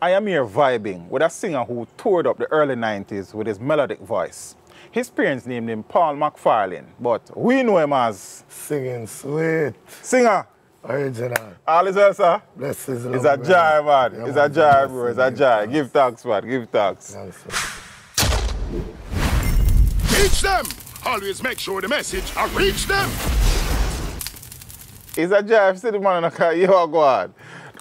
I am here vibing with a singer who toured up the early 90s with his melodic voice. His parents named him Paul McFarlane, but we know him as... Singing sweet. Singer. Original. All is well, sir? Blessings. It's a joy, man. Yeah, it's a joy, bro. It's a joy. Give thanks, man. Give thanks. Reach them! Always make sure the message I reach them! It's a joy if you see the man and you go on.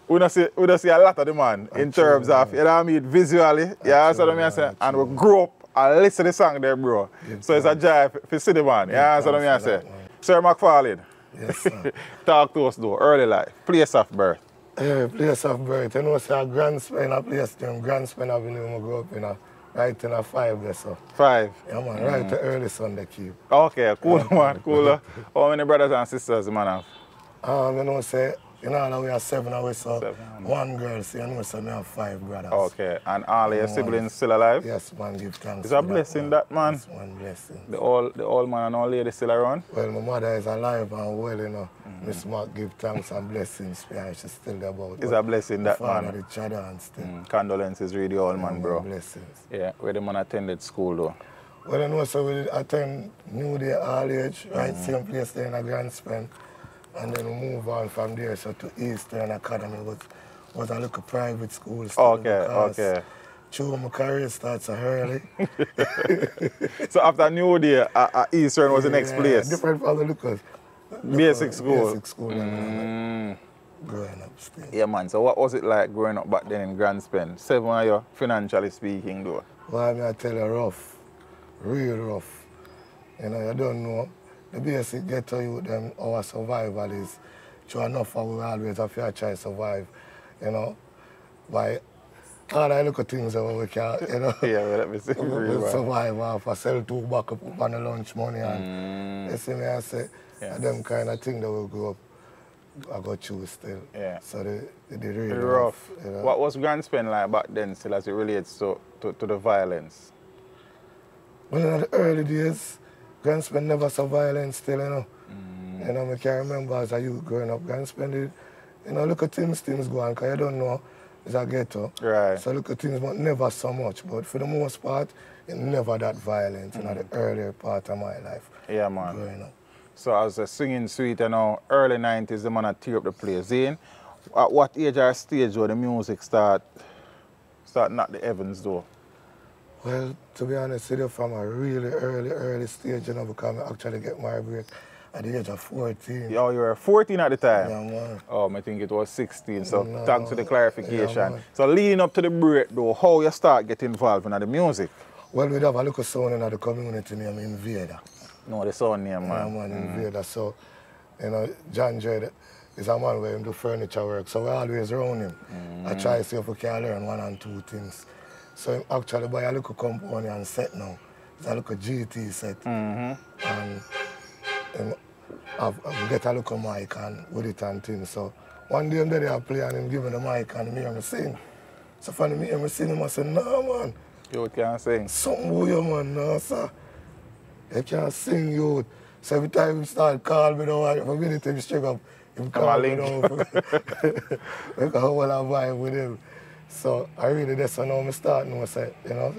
We don't see a lot of the man in terms of, you know what I mean, visually. Yeah, that's what I mean. And we grew up and listen to the song there, bro. So it's a joy if you see the man. Yeah, that's what I mean. Sir McFarlane. Yes, sir. Talk to us though, early life, place of birth. Yeah, place of birth. You know, it's a Grand Spain, a place named Grand Spain Avenue. I grew up in right in a 5 there, so. 5? Yeah, man, right to early Sunday keep. Okay, cool, man, cool. How many brothers and sisters the man have? You know, say, you know, we have 7 away, so 1 girl, so you know, so we have 5 brothers. Okay, and all your siblings still alive? Yes, man, give thanks. It's a blessing that, man. It's one blessing. The old man and old lady still around? Well, my mother is alive and well, you know. Miss Mark give thanks and blessings, yeah, she's still there about. It's a blessing that, man. Father, the children and still. Condolences, really, old man, bro. Blessings. Yeah, where the man attended school, though? Well, I know, so we attend New Day all age, right, same place there in a Grand Spain. And then we move on from there, so to Eastern Academy was a little private school. Okay. True, my career starts early. So after New Day, Eastern was the next place? Different from the Lucas. Basic school? Basic school. Growing up still. Yeah, man. So what was it like growing up back then in Grand Spain? 7 of you, financially speaking, though? Well, I tell you, rough. Real rough. You know, you don't know. The basic ghetto youth, them, our survival is, true enough, we always have to try to survive, you know, by all the little things that we can, you know. Yeah, well, let me see. We survive off, I sell 2 bucks up on the lunch money, and you see me, I say, them kind of thing that we grow up, I got choose still. Yeah. So they really rough. You know? What was Grand Spain like back then, still, as it relates to the violence? Well, in the early days, Grand Spain never so violent still, you know. You know, I can remember as a youth growing up, Grand Spain did, you know, look at things go on, because you don't know, it's a ghetto. Right. So look at things, but never so much. But for the most part, it never that violent, you know, the earlier part of my life. Yeah, man. Growing up. So as a singing sweet, you know, early 90s, the man had tear up the place. Zane, at what age or stage where the music start knock the heavens, though? Well, to be honest with you, from a really early stage, you know, because I actually get my break at the age of 14. Oh, you were 14 at the time? Yeah, man. Oh, I think it was 16, so No, thanks for the clarification. Yeah, so leading up to the break, though, how you start getting involved in the music? Well, we have a little sound in the community named Invader. No, the sound name, man. Yeah, man, Invader. So, you know, John Dredd is a man where he do furniture work, so we're always around him. I try to see if we can learn 1 and 2 things. So he actually buy a little company and set now. It's a little GT set. And I get a little mic and with it and things. So one day I'm there I play and him give me the mic and me hear me sing. So when me hear me sing, him I say, no man. You can't sing? Something with you, man, no sir. You can't sing, you. So every time he start call me now, for me to straight up, him call me now. Make a whole vibe with him. So I really, that's when I'm starting, I say, you know,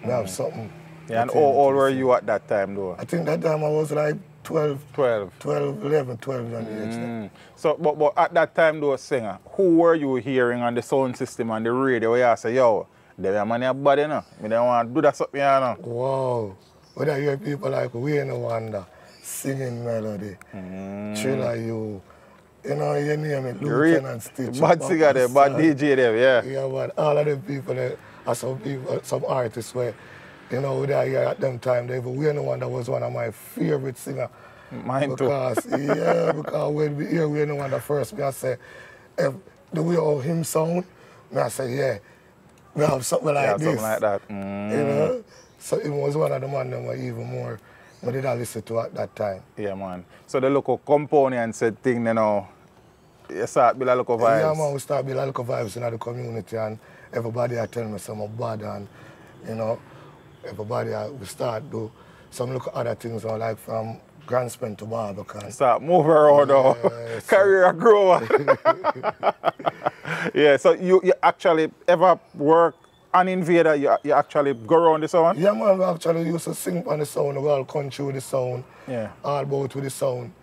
I have something. Yeah, and how old were you at that time, though? I think that time I was like 12, 11, 12 years age. So, but at that time, though, singer, who were you hearing on the sound system and the radio where you say, yo, they man are bad, you know? I don't want to do that something, you know? Wow. When I hear people like Wayne Wonder singing melody, Thriller You, you know, you name it, Lieutenant Stitch. Bad singer there, bad DJ there, yeah. Yeah, but all of them people there are some artists where, you know, they are here at them time, they Wayne Wonder was one of my favorite singers. Mine because, too. Yeah, because when we hear Wayne Wonder first, I say, the way how him sound, I say, yeah, we have something like this. Something like that. You know? So it was one of the man that were even more, but did I listen to at that time. Yeah, man. So the local component said thing, you know, you start build a local vibes. Yeah, man, we start build a local vibes in the community and everybody I tell me some bad and, you know, everybody we start do some look other things like from Grand Spain to Barbican. Start moving around now. Career grower. Yeah, so you actually ever work on Invader, you actually go around the sound? Yeah, man, we actually used to sing on the sound, the whole country with the sound, Yeah. all about with the sound.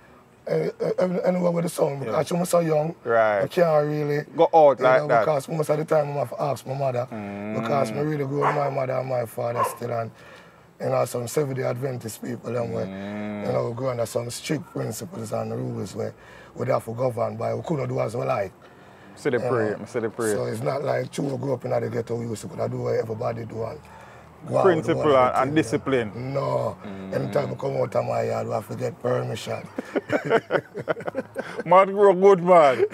Anywhere with the sound, because Yeah. I'm so young, Right. I can't really Go out like that. because most of the time I have to ask my mother, because I really grew with my mother and my father still, and you know, some Seventh-day Adventist people, them where, you know, we go under some strict principles and rules where we have to govern by, we couldn't do as we like. See the prayer, see the prayer. So it's not like true we grew up in the ghetto, we used to do what everybody do and go out with the Principle whole and thing, discipline. yeah. No. Anytime I come out of my yard, we have to get permission. Man grow good, man.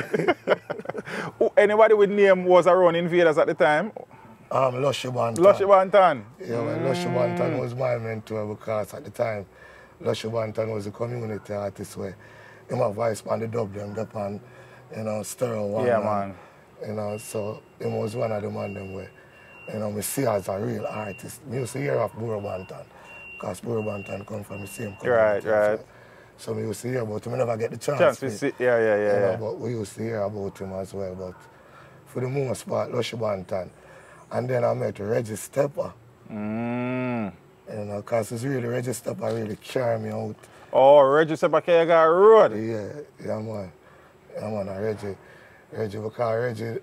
Anybody with name was around Invaders at the time? Lushy Bantan. Lushy Bantan. Yeah, well, Lushy Bantan was my mentor because at the time, Lushy Bantan was a community artist where him have voice on the dub them, and you know, Stereo One. Yeah, man. You know, so him was one of the man them where, you know, me see as a real artist. Me used to hear of Burro Bantan, because Burro Bantan come from the same community. Right. So me used to hear about him. I never get the chance to see. Yeah. You know, but we used to hear about him as well. But for the most part, Lushy Bantan. And then I met Reggie Stepper. You know, because it's really Reggie Stepper really carry me out. Oh, Reggie Stepper carry you road? Yeah, man. Yeah, man, Reggie, because Reggie,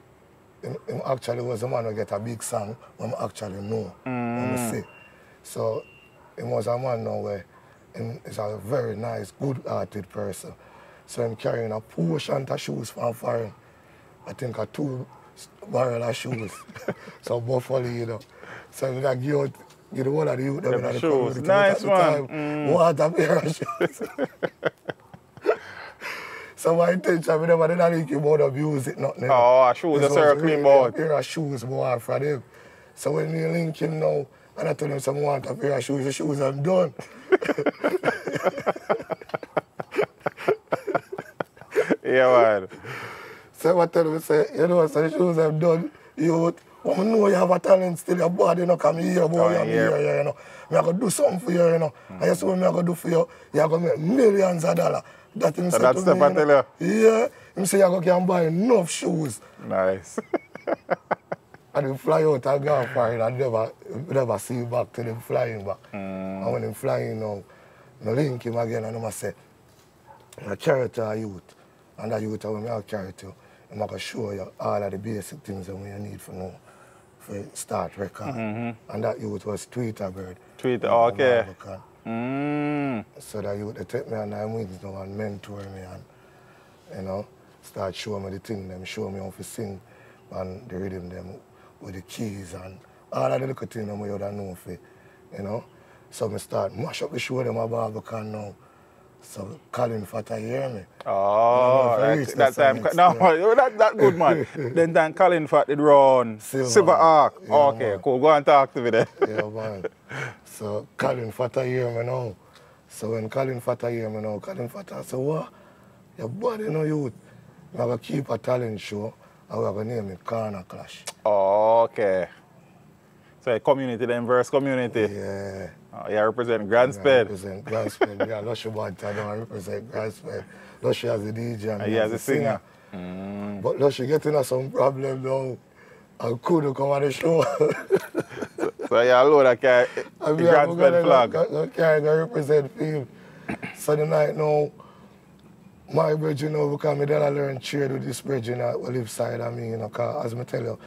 him actually was the man who get a big song when I actually know, when I see. So, he was a man now where he's a very nice, good-hearted person. So, I'm carrying a portion of shoes from foreign. I think a 2 barrel of shoes. So, Buffalo, you know. So, I give the one of the youth them the shoes. Nice one. What a pair of shoes. So my intention, I never did think about the music, nothing. Oh, shoes, that's a clean board. A pair of shoes more for them. So when you link him now, and I tell him some want a pair of shoes, the shoes I'm done. Yeah, man. So I tell him, say, you know, so the shoes I'm done, you know you have a talent still, your body, you know, come here, boy, I'm here, you know. I gotta do something for you, you know. And you see what I gotta do for you, you're gonna make millions of dollars. That him so that's the I tell you? Yeah. Him say you can buy enough shoes. Nice. And him fly out and go for it and never see him back till him flying back. And when him flying now, I link him again and I say, I carry to a youth. And that youth when I carry to, I'm going to show you all of the basic things that you need for now. For start record. And that youth was Tweeter Bird. Tweeter, okay. So that you would take me on 9 weeks now and mentor me and, you know, start showing me the thing, them show me how to sing and the rhythm them with the keys and all of the little things that you don't know for, you know. So I start mash up the show them about Barbican now. So Colin Fata hear me. Oh, right. That time, no, that good man. Then Colin Fat did run Silver Arc. Yeah, okay, man. Cool. Go and talk to me then. Yeah, man. So Colin Fata hear me now. So when Colin Fata hear me now, Colin Fata said, what? Your body no youth. I'm going to keep a talent show and we're going to name it Corner Clash. Oh, okay. So community, the inverse community. Yeah. Oh, you represent Grandsped. I represent Grandsped. Yeah, Lushy Bantan, I represent Grandsped. Lushy as a DJ and he as a singer. But Lushy getting some problem now. I couldn't come on the show. So you alone that carry the Grandsped flag. I represent him. So the night now, my bridge, you know, because I learn trade with this bridge, you know, live side of me, you know, because as I tell you,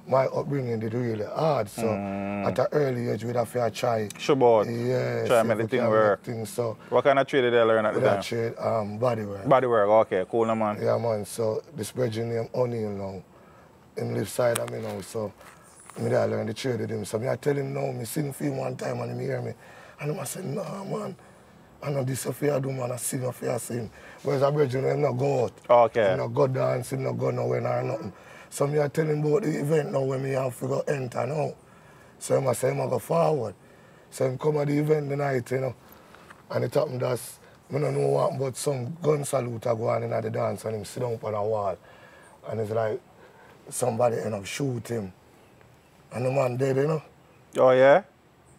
my upbringing did really hard, so at an early age, we'd have to try. Sure, yeah, try to make the thing work. So what kind of trade did they learn at the time? Trade, bodywork. Bodywork, okay, cool, no, man. Yeah, man, so this bridge named O'Neill now, him live side of me now, so I learned the trade with him. So I tell him now, I sing for him one time and he hear me. And I say, nah, man, I know this is I do, man, I sing a fair sing. Whereas a bridge, him not go out. Okay. Him not go dance, him not go nowhere or nothing. So I tell him about the event now when me have to go enter now. So I say, I go forward. So I come at the event the night, you know. And it happened that I don't know what, but some gun salute are going in at the dance and him sit down on a wall. And it's like somebody end up shoot him. And the man dead, you know. Oh, yeah?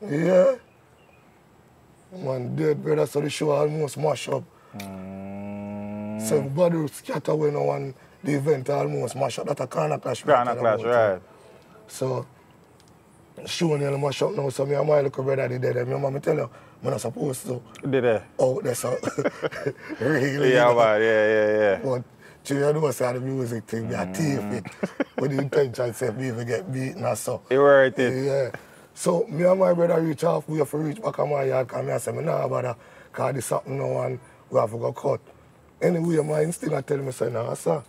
Yeah. The man dead, brother, so the show almost mash up. So everybody scatter away now and the event almost mash up. That a Corner Clash. Corner Clash, right. So, showing you mash up now, so me and my little brother did that. Remember me tell you, I'm not supposed to. Did they? Out there, so. Really? Yeah, man, yeah. But, you know, say the music thing, we are thief it. With the intention, say, we even get beaten or so. You worth it. Yeah. So, me and my brother reach off, we have to reach back on my yard, and I say, me nah bother, because this something now, and we have to go cut. Anyway, my instinct tell me, say, nah, sir.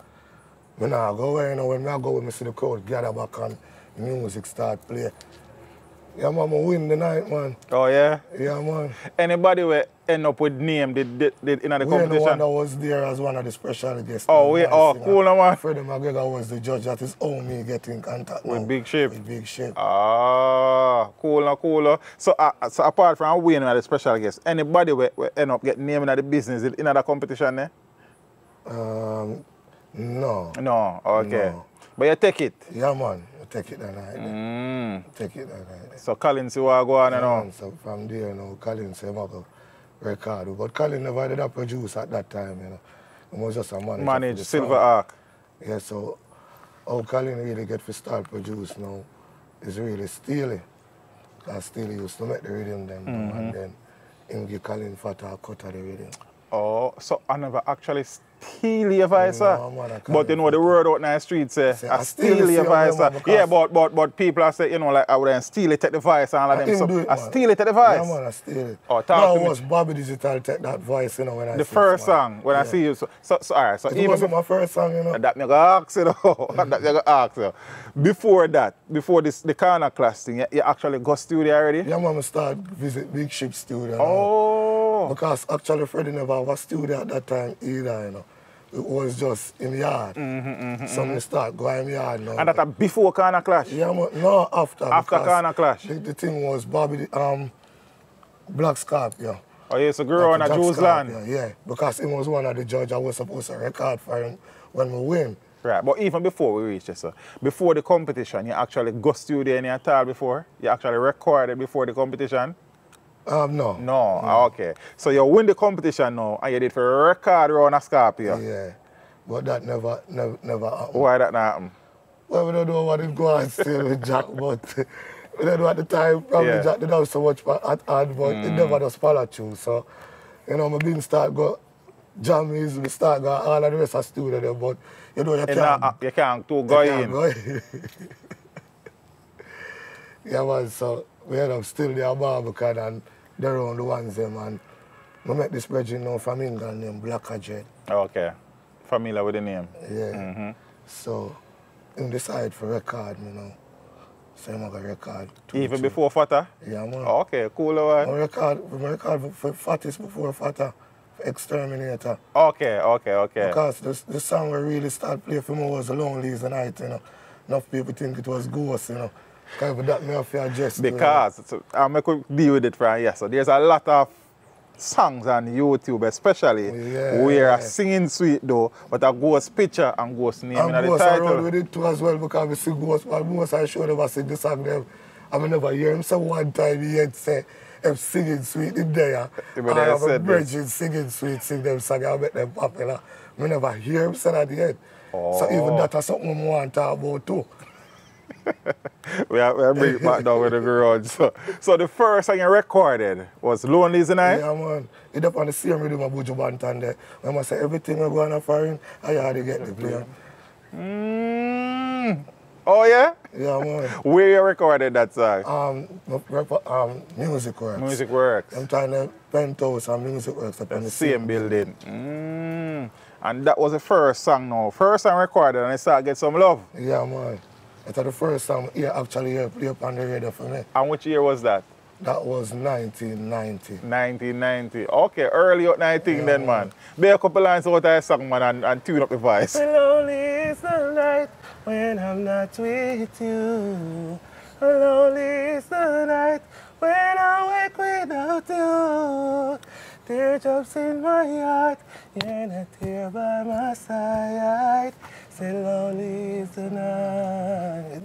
I nah go away, you know, when I go, when I see the crowd gather back and music start play. Yeah, man, I win the night, man. Oh, yeah? Yeah, man. Anybody will end up with name did in the competition? The one that was there as one of the special guests. Cool, no, man. Freddie McGregor was the judge. That is how me get in contact with now. Big Ship? With Big Ship. Ah, cool. So apart from winning at the special guest, anybody will end up getting named in the business in the competition there? No. No, okay. No. But you take it? Yeah, man. I take it that night. Take it that night. So Colin see what go on and all? So from there, you know, Colin say, "Mako record." But Colin never did a produce at that time, you know. He was just a manager. Manage Silver Ark. Yeah, so how Colin really get to start produce now is really Steely. Because Steely used to make the rhythm then, and then him give Colin Fata a cut of the rhythm. Oh, so I never actually steal your voice, No, man, but you know the word out in the street say, I steal your voice. Yeah, but people are saying, you know, like I would steal it, take the voice and all of them. So I steal it, take the voice. Yeah, man, I steal it. Oh, talk to me. Was Bobby Digital take that voice, you know, when I the first song, when I see you. So all right. So it even wasn't my first song, you know. That me go ask you, that me go ask you. Before that, before the Corner Clash thing, you actually go studio already? Yeah, man, I start visit Big Ship studio. Oh. Because actually Freddie never have a studio at that time either, you know. It was just in the yard. So we start going in the yard now. And that before Corner Clash? Yeah, no, after. After Corner Clash? The thing was Bobby, Black Scorpio. Oh, yeah, so grow on a Jews land? Yeah, because he was one of the judges I was supposed to record for him when we win. Right, but even before we reach this, before the competition, you actually go studio in your town before? You actually recorded before the competition? No. No, okay. So you win the competition now and you did for a record around a Scorpio? Yeah, but that never happened. Why that not happen? Well, we don't know what it go on still with Jack, but we don't know at the time, probably Jack didn't have so much at hand, but it never does follow through. So, you know, my being start go jammies, we start go all of the rest of studio there, but you know, you can't go in. Yeah, man, so we end up still there Barbican and they're around the ones them, and we met this brethren now from England named Black Jet. Okay. Familiar with the name? Yeah. So him decide for record, you know. So I'm going to record. Even before Fata? Yeah, man. Oh, okay, cool. I record for Fatis before Fata, for Exterminator. Okay. Because the song we really started playing for me was Lonely is the Night, you know. Enough people think it was Ghost, you know. Because that me have to adjust. Because I'm going to deal with it from here. So there's a lot of songs on YouTube, especially where a singing sweet though, but a Ghost picture and Ghost name in the title. Around with it too as well, because we see Ghost, but most I show them I sing the song them. I never hear him say one time he had say him singing sweet in there. I have a bridging singing sweet, sing them song, I make them popular. I never hear him say that at the end. So even that is something we want to talk about too. we bring it back down with the garage. So the first song you recorded was Lonely is the Night? Yeah, man. It's up on the same rhythm of Buju Banton there. When I say everything we're going to foreign, I already get the play. Oh, yeah? Yeah, man. Where you recorded that song? Music Works. Music Works. I'm trying to Penthouse and Music Works up on the same building. And that was the first song now. First song recorded and it started to get some love. Yeah, man. It's the first time actually play up on the radio for me. And which year was that? That was 1990. 1990. Okay, early out 19 then, man. Be a couple lines out of that song, man, and tune up the voice. Lonely is the night when I'm not with you. Lonely is the night when I wake without you. Teardrops in my heart, you're not here by my side. Say lonely is the night.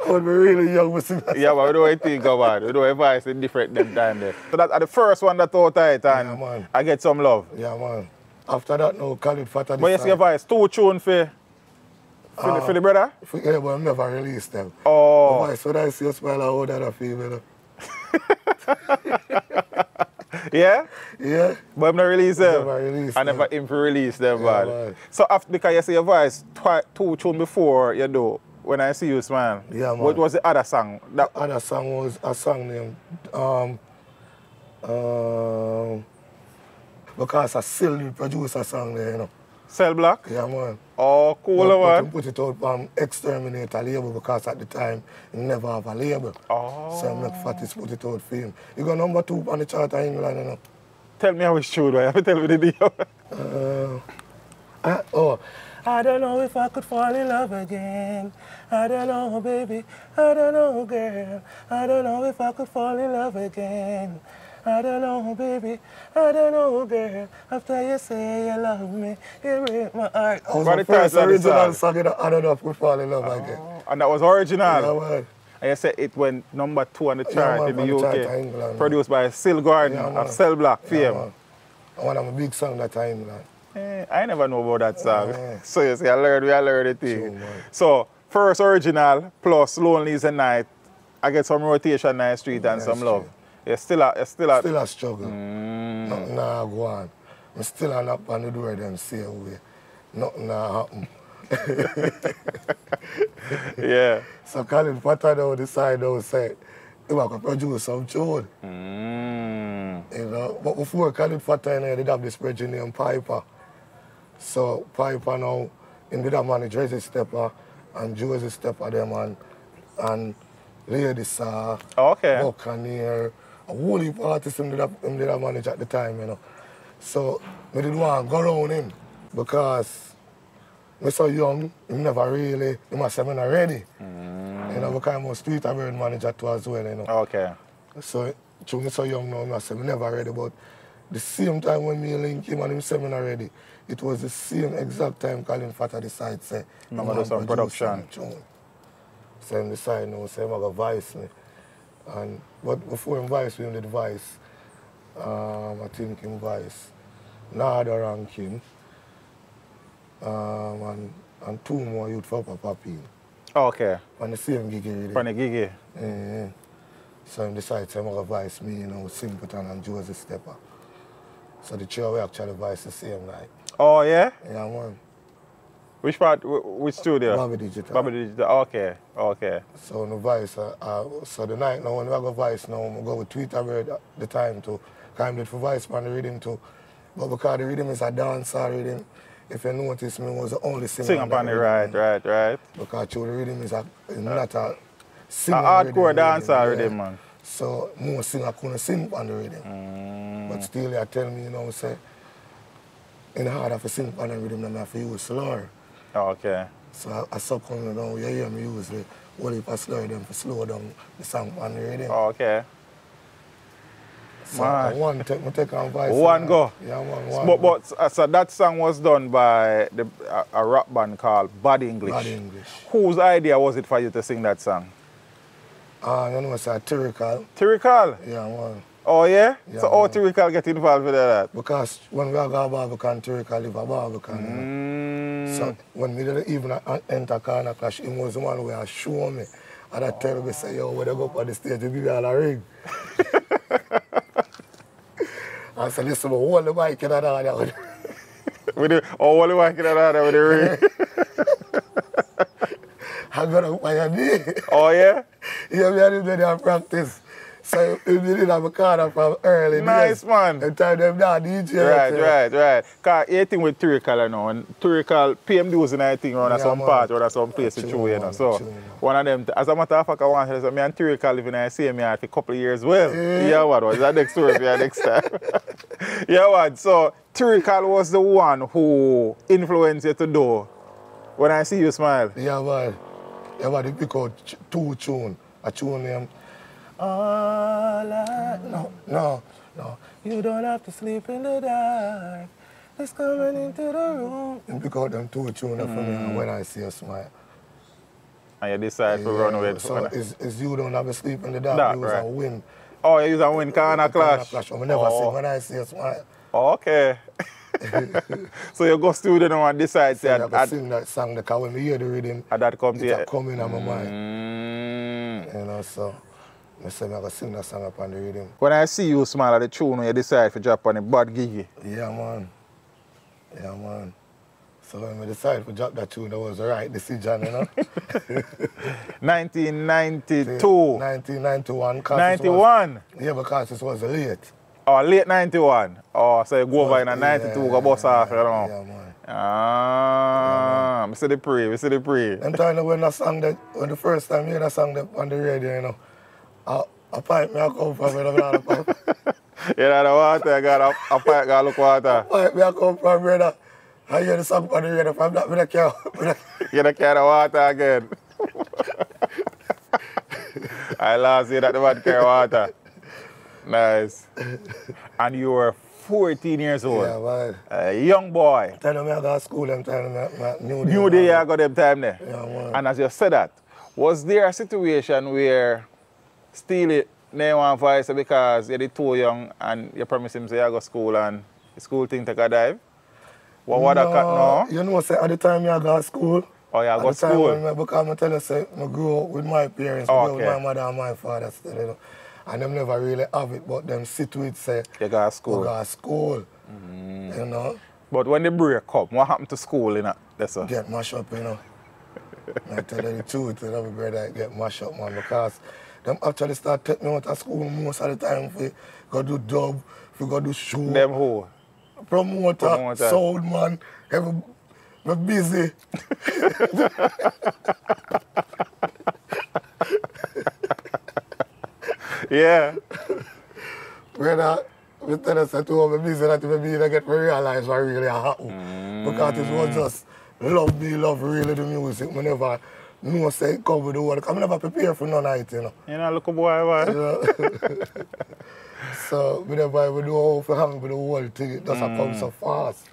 I would be really young with that. Yeah, but we don't think about it. We don't advise it different them time there. So that's the first one that out it and I get some love. Yeah, man. After that, now, Khalid Fattah But you see your voice, 2 tunes for the brother? Yeah, but I never released them. Oh. The voice, when I see a smile, how that I feel, you know? Yeah? Yeah. But I'm not release them. Never released I never him to release them, Yeah, man. man. So after, because you see your voice 2 tunes before you do, When I See You Smile. Yeah, man. What was the other song? That Other song was a song named because I still produce a song there, you know. Cell Block? Yeah, man. Oh, cool, But man. put it out on Exterminator label because at the time he never have a label. Oh. So I make Fattis put it out for him. He got number 2 on the chart in England, you know. Tell me how it's true, though. You have to tell me the deal. I don't know if I could fall in love again. I don't know, baby. I don't know, girl. I don't know if I could fall in love again. I don't know, baby. I don't know, girl. After you say you love me, you break my heart. That was What the the first title of the original song? song. I don't know if we fall in love again. And that was original. Yeah, man. And you said it went number 2 on the Yeah, chart man, in the on the chart UK. in England, Produced by Sil Gordon Yeah, of man. Cell Block Yeah, fame. man. One of my big songs that time, man. I never know about that song. Yeah. So you see, I learned the thing. True, man. So, first original plus Lonely is a Night. I get some rotation Night Street and Nice some love. Street. You're still at Still a struggle. Nothing nah go on. I'm still a knock on the door them same way. Nothing nah happen. yeah. So Khalid Fattah now decide now say he want to produce some tune. You know, but before Khalid Fattah, you know, they have this bridge named Piper. So Piper now, him did have manage Reggie Stepper and Josie Stepper them and Lady Saw, Okay. Buccaneer, a whole heap of artists him did have manage at the time, you know. So we did want to go around him because I'm so young, he never really, he must have been ready. You know, because I'm a street bird manager too as well, you know. Okay. So, through me so young now, I said, I never ready, but the same time when me link him and him said me not ready, it was the same exact time Khalid Fattah decided, say, I'm gonna do some production. Tune. So he decided, now, say, I'm going to voice me. But before him voice, we did voice, I think him voice, Nada Rankin, and 2 more youth for Papa Pin. Okay. On the same gig already. From the gigi. Yeah. So I decided to voice me, you know, Simpleton and Josie Stepper. So the 3 we actually voice the same night. Oh, yeah? Yeah, man. Which part, which studio? Bobby Digital. Bobby Digital. Okay. Okay. So the voice, so the night now when I go voice now, I go with Twitter Bird at the time too. Because I did for voice on the rhythm too. But because the rhythm is a dancer rhythm, if you notice me was the only singer. Sing upon it, right. Because the rhythm is not a singer. A hardcore dancer yeah. rhythm, man. So most singer couldn't sing on the rhythm. But still they tell me, you know, say, in order to sing on the rhythm, I have to use slur. Okay. So I succumb, you know, you hear me use the whole heap of slur them to slow down the song on the rhythm. Okay. So one take on voice. One go. Yeah, one. But so that song was done by a rap band called Bad English. Bad English. Whose idea was it for you to sing that song? You know, it's a Tyrical. Tyrical? Yeah, man. Oh, yeah? Yeah, So how man. Tyrical get involved with that? Because when we go to Barbican, Tyrical live at Barbican. You know? So when we didn't even enter Corner Clash, he was the one who had shown me. And I tell me, say, yo, when they go up on the stage, you give me all a ring. I said, listen, hold the mic in that order. Hold the mic in that order with the ring. I'm going to put my knee. Oh, yeah? Yeah, me and him did our practice. So we did have a corner from early. Nice, man. And time them down DJ. Right. Because you think with Tyrical now, and Tyrical, PM dues in I think around some part or some place to show, you know. So one of them, as a matter of fact, I want to say, me and Tyrical live in the same yard for a couple of years. Well, yeah, what was that next story for you next time? Yeah, what? So Tyrical was the one who influenced you to do When I See You Smile. Yeah, man. Yeah, man, they pick out 2 tunes. A tune named No. You don't have to sleep in the dark. It's coming into the room. And pick out them 2 tunes for me When I See You Smile. And you decide to run with it. So it's You Don't Have to Sleep in the Dark. You use a win. Oh, you use a win Corner Clash. I never sing When I See You Smile. Okay. So you go studio now and decide So I to can sing that song because when I hear the rhythm, that come to you. it come in on my mind. You know, so I say I can sing that song upon the rhythm. When I see you smile at the tune, you decide to drop on the bad giggy. Yeah, man. Yeah, man. So when I decided to drop that tune, that was the right decision, you know. 1992. 1991. 91? Yeah, because it was late. Oh, late 91. Oh, so you go over in a 92, go bust off, you know. Yeah, man. Ah, I see the pre, I see the pre. I'm telling you when the first time I hear that song on the radio, you know, a pipe me I come from, you know, a pipe. You know the water, I got a pipe, got look water. A pipe me I come from, brother. I hear the song on the radio, from that, I can't. You don't carry water again. I last year that the man carry water. Nice. And you were 14 years old. Yeah, man. A young boy. Tell me I go to school them time, New Day, I got them time there. Yeah, man. And as you said that, was there a situation where Steely name one voice because you're too young and you promise him say you go to school and the school thing take a dive? What was that cut now? You know, say, at the time I go to school. Oh, yeah, go to school? Because I tell you, say, I grew up with my parents, I grew up with my mother and my father still, you know. And them never really have it, but them sit with say, you go to school. You go to school, you know. But when the break come, what happened to school, you know? Get mashed up, you know. I tell you the truth, you know, my brother, get mashed up, man, because them actually start taking me out of school most of the time if we go do dub, if we go do show. Them who? Promoter. Sound man, we're busy. Yeah. Brother, we tell us that we're busy, that we're busy to get to realize what really happened. Because it was just love really the music. We never know say it cover the world. I never prepare for none of it, you know. You know, look a boy, man. You know? So we never do all for hang with the whole thing. It doesn't come so fast.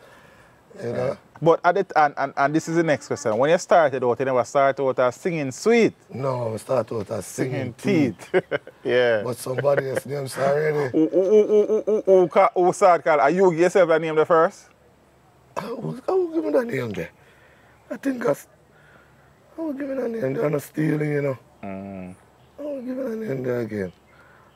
You know? But at it, and this is the next question. When you started out, you never started out as singing sweet. No, we started out as singing teeth. Yeah. But somebody else named already. Who started call? Are you yourself the name the first? I will give me that name there. I think I will give me that name there. I'm not stealing, you know. I will give me that name there again.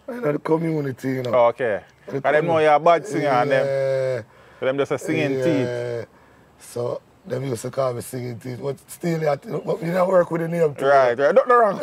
I know the community, you know. Oh, okay. And them know you're a bad singer and them. So them just a singing teeth. So them used to call me singing teeth. But still, but you don't work with the name too. Right. Nothing wrong.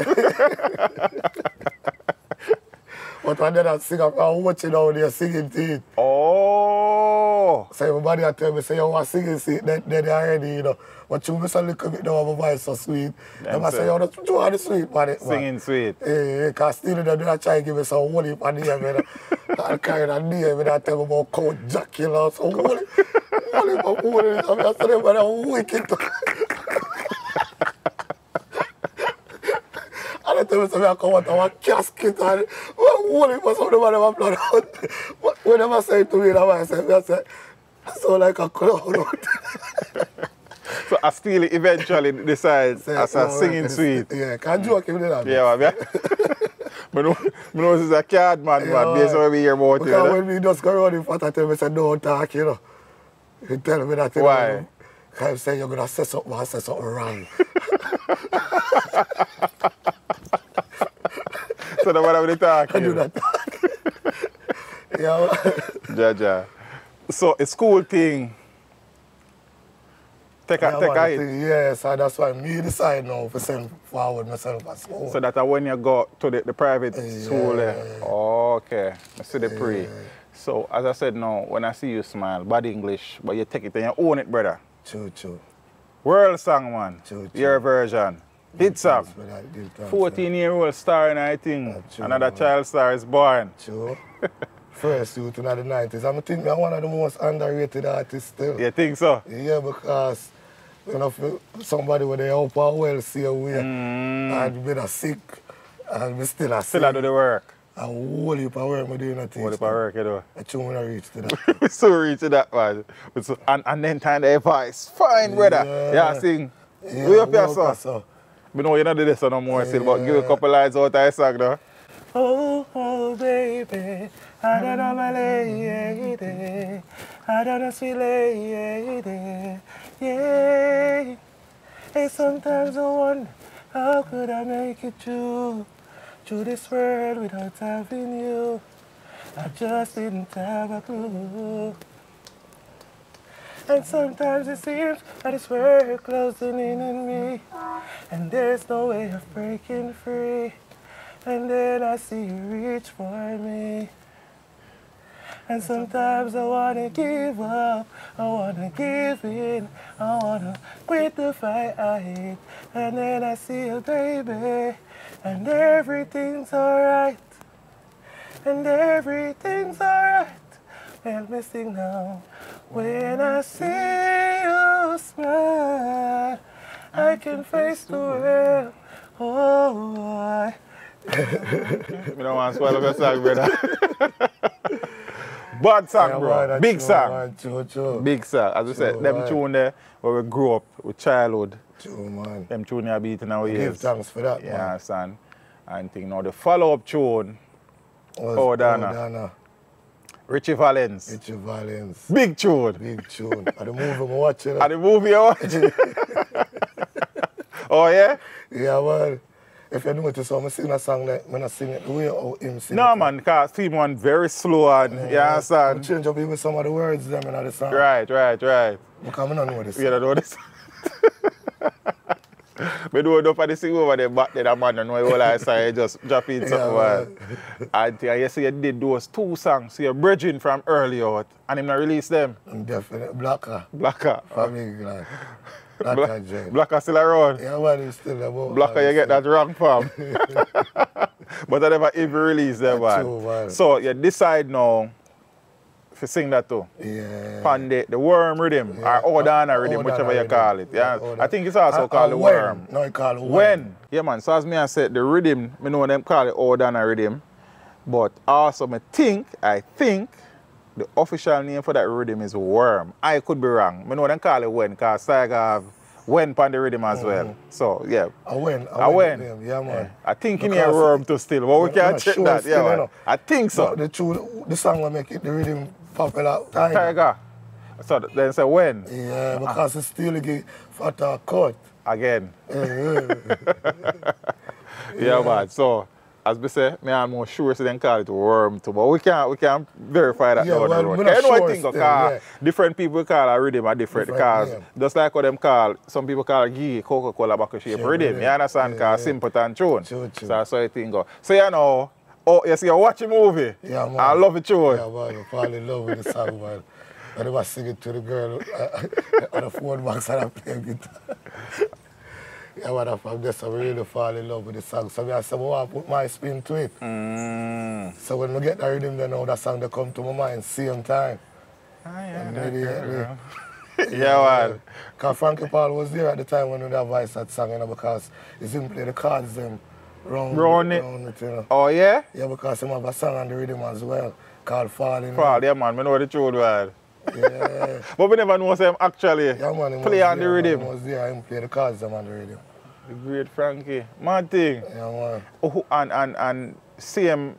But when they sing, I'm watching how they're singing teeth. Oh. So everybody tell me, say, you want singing teeth, then they already, you know. But you miss a little bit now, my voice so sweet. Them I say, you want the sweet, man. Singing sweet. Because still they do try to give me some woolly on the name, you know. I carry that name, and I tell them about Count Dracula, so woolly. Woolly, I mean, I tell them about a wicked. And I tell them, I come out of a casket and woolly for some of them have blood out. But whenever I say it to me, I say, I sound like a clown. So I still eventually decide as a singing sweet. Yeah, can't joke with that. Yeah, man. I know this is a card man, man. Based on what we hear about it. Because when we just go around in front, I tell me, say, don't talk, you know. You tell me that. Why? Because I'm saying you're going to say something, I say something wrong. So that's what I'm talking. I do that. Yeah, Jaja. So a school thing. Take a hit. Yes, so that's why me decide now to send forward myself at school. So that when you go to the private school there. Oh, okay. I see the pre. So as I said now, when I see you smile, bad English, but you take it and you own it, brother. True. World song, man. True. Your version. Hit song. 14-year-old star in I think. Another child star is born. True. First youth in the 90s. I think I'm one of the most underrated artists still. You think so? Yeah, because you know, somebody with a upper well see away and been sick and we still a sick. Still do the work. A whole heap of work we doing at whole heap of work, you know. I try to reach to that. We so reach to that, man. And then time the voice. Fine, brother. Yeah, sing. Yeah, we up here, son. We know you don't do this no more still, but give a couple lines out of the song, though. Oh, you, baby. I don't know my lady. I don't know sweet lady. Yeah. Hey, sometimes I wonder, how could I make it through this world without having you? I just didn't have a clue. And sometimes it seems that this world closing in on me, and there's no way of breaking free. And then I see you reach for me. And sometimes I wanna give up, I wanna give in, I wanna quit the fight I hate. And then I see you, baby, and everything's alright. And everything's alright. Well, me sing now. When I see you smile, I can face the world. Oh, I don't want to swallow your song, brother. Bad song, bro. Big song. Big song. As we said, them tune there where we grew up with childhood. True, man. Them tune are beating our ears. Give thanks for that, man. Yeah, son. And think now the follow-up tune, Odana. Richie Valens. Richie Valens. Big tune. Big tune. At the movie I'm watching. At the movie you're watching? Oh, yeah? Yeah, man. If you notice how I sing a song, like, when I sing it the way how him sing no, it. man, because team one very slow and, you understand? I change up even some of the words them in the song. Right. Because I don't know this. You don't know this? I do enough of the sing over there, but then a man don't know all I say, just drop in something. And you see you did those 2 songs, so you're bridging from early out, and him not release them. Definitely. Blacker. Family. Like. Blacker still around? Yeah, man, he's still about. Blacker, you get that wrong, fam. But I never even release them, man. True, man. So you decide now to sing that too. Yeah. Pan the worm rhythm, or Odana rhythm, whichever you call it. Yeah. I think it's also called the worm. No, you call it when. Yeah, man. So as me I said, the rhythm, I know them call it Odana rhythm. But also I think the official name for that rhythm is worm. I could be wrong. I know them call it when, because Tiger have when pan the rhythm as well. So yeah. A when. Yeah, man. Yeah. I think in here worm too still, but we can't check that. Yeah, man. I think so. The song will make it the rhythm popular. Tiger. So then say when? Yeah, because it's still a fatter cut. Again. Yeah, man. So as we say, I'm more sure so they call it worm too, but we can't verify that down the road. I know I think because different people call a rhythm a different because just like how them call, some people call Gigi Coca-Cola back shape rhythm. You understand? Because simple and tune. So that's how I think go. So you know, you see, you watch a movie. Yeah, man. I love it too. Yeah, man. I fall in love with the song, man. I never sing it to the girl on the phone box and I play guitar. Yeah, man, from this I really fall in love with the song. So I said, I want to put my spin to it. So when I get the rhythm, then that song they come to my mind same time. Yeah, man. Because Frankie Paul was there at the time when we voiced that song, you know, because he didn't play the cards them round it, you know. Oh, yeah? Yeah, because he have a song on the rhythm as well called Falling. Yeah, man, I know the tune, man. Yeah. But we never know him actually play on the rhythm. He was there, he play the cards them on the rhythm. The great Frankie. Mad thing. Yeah, man. Oh, and same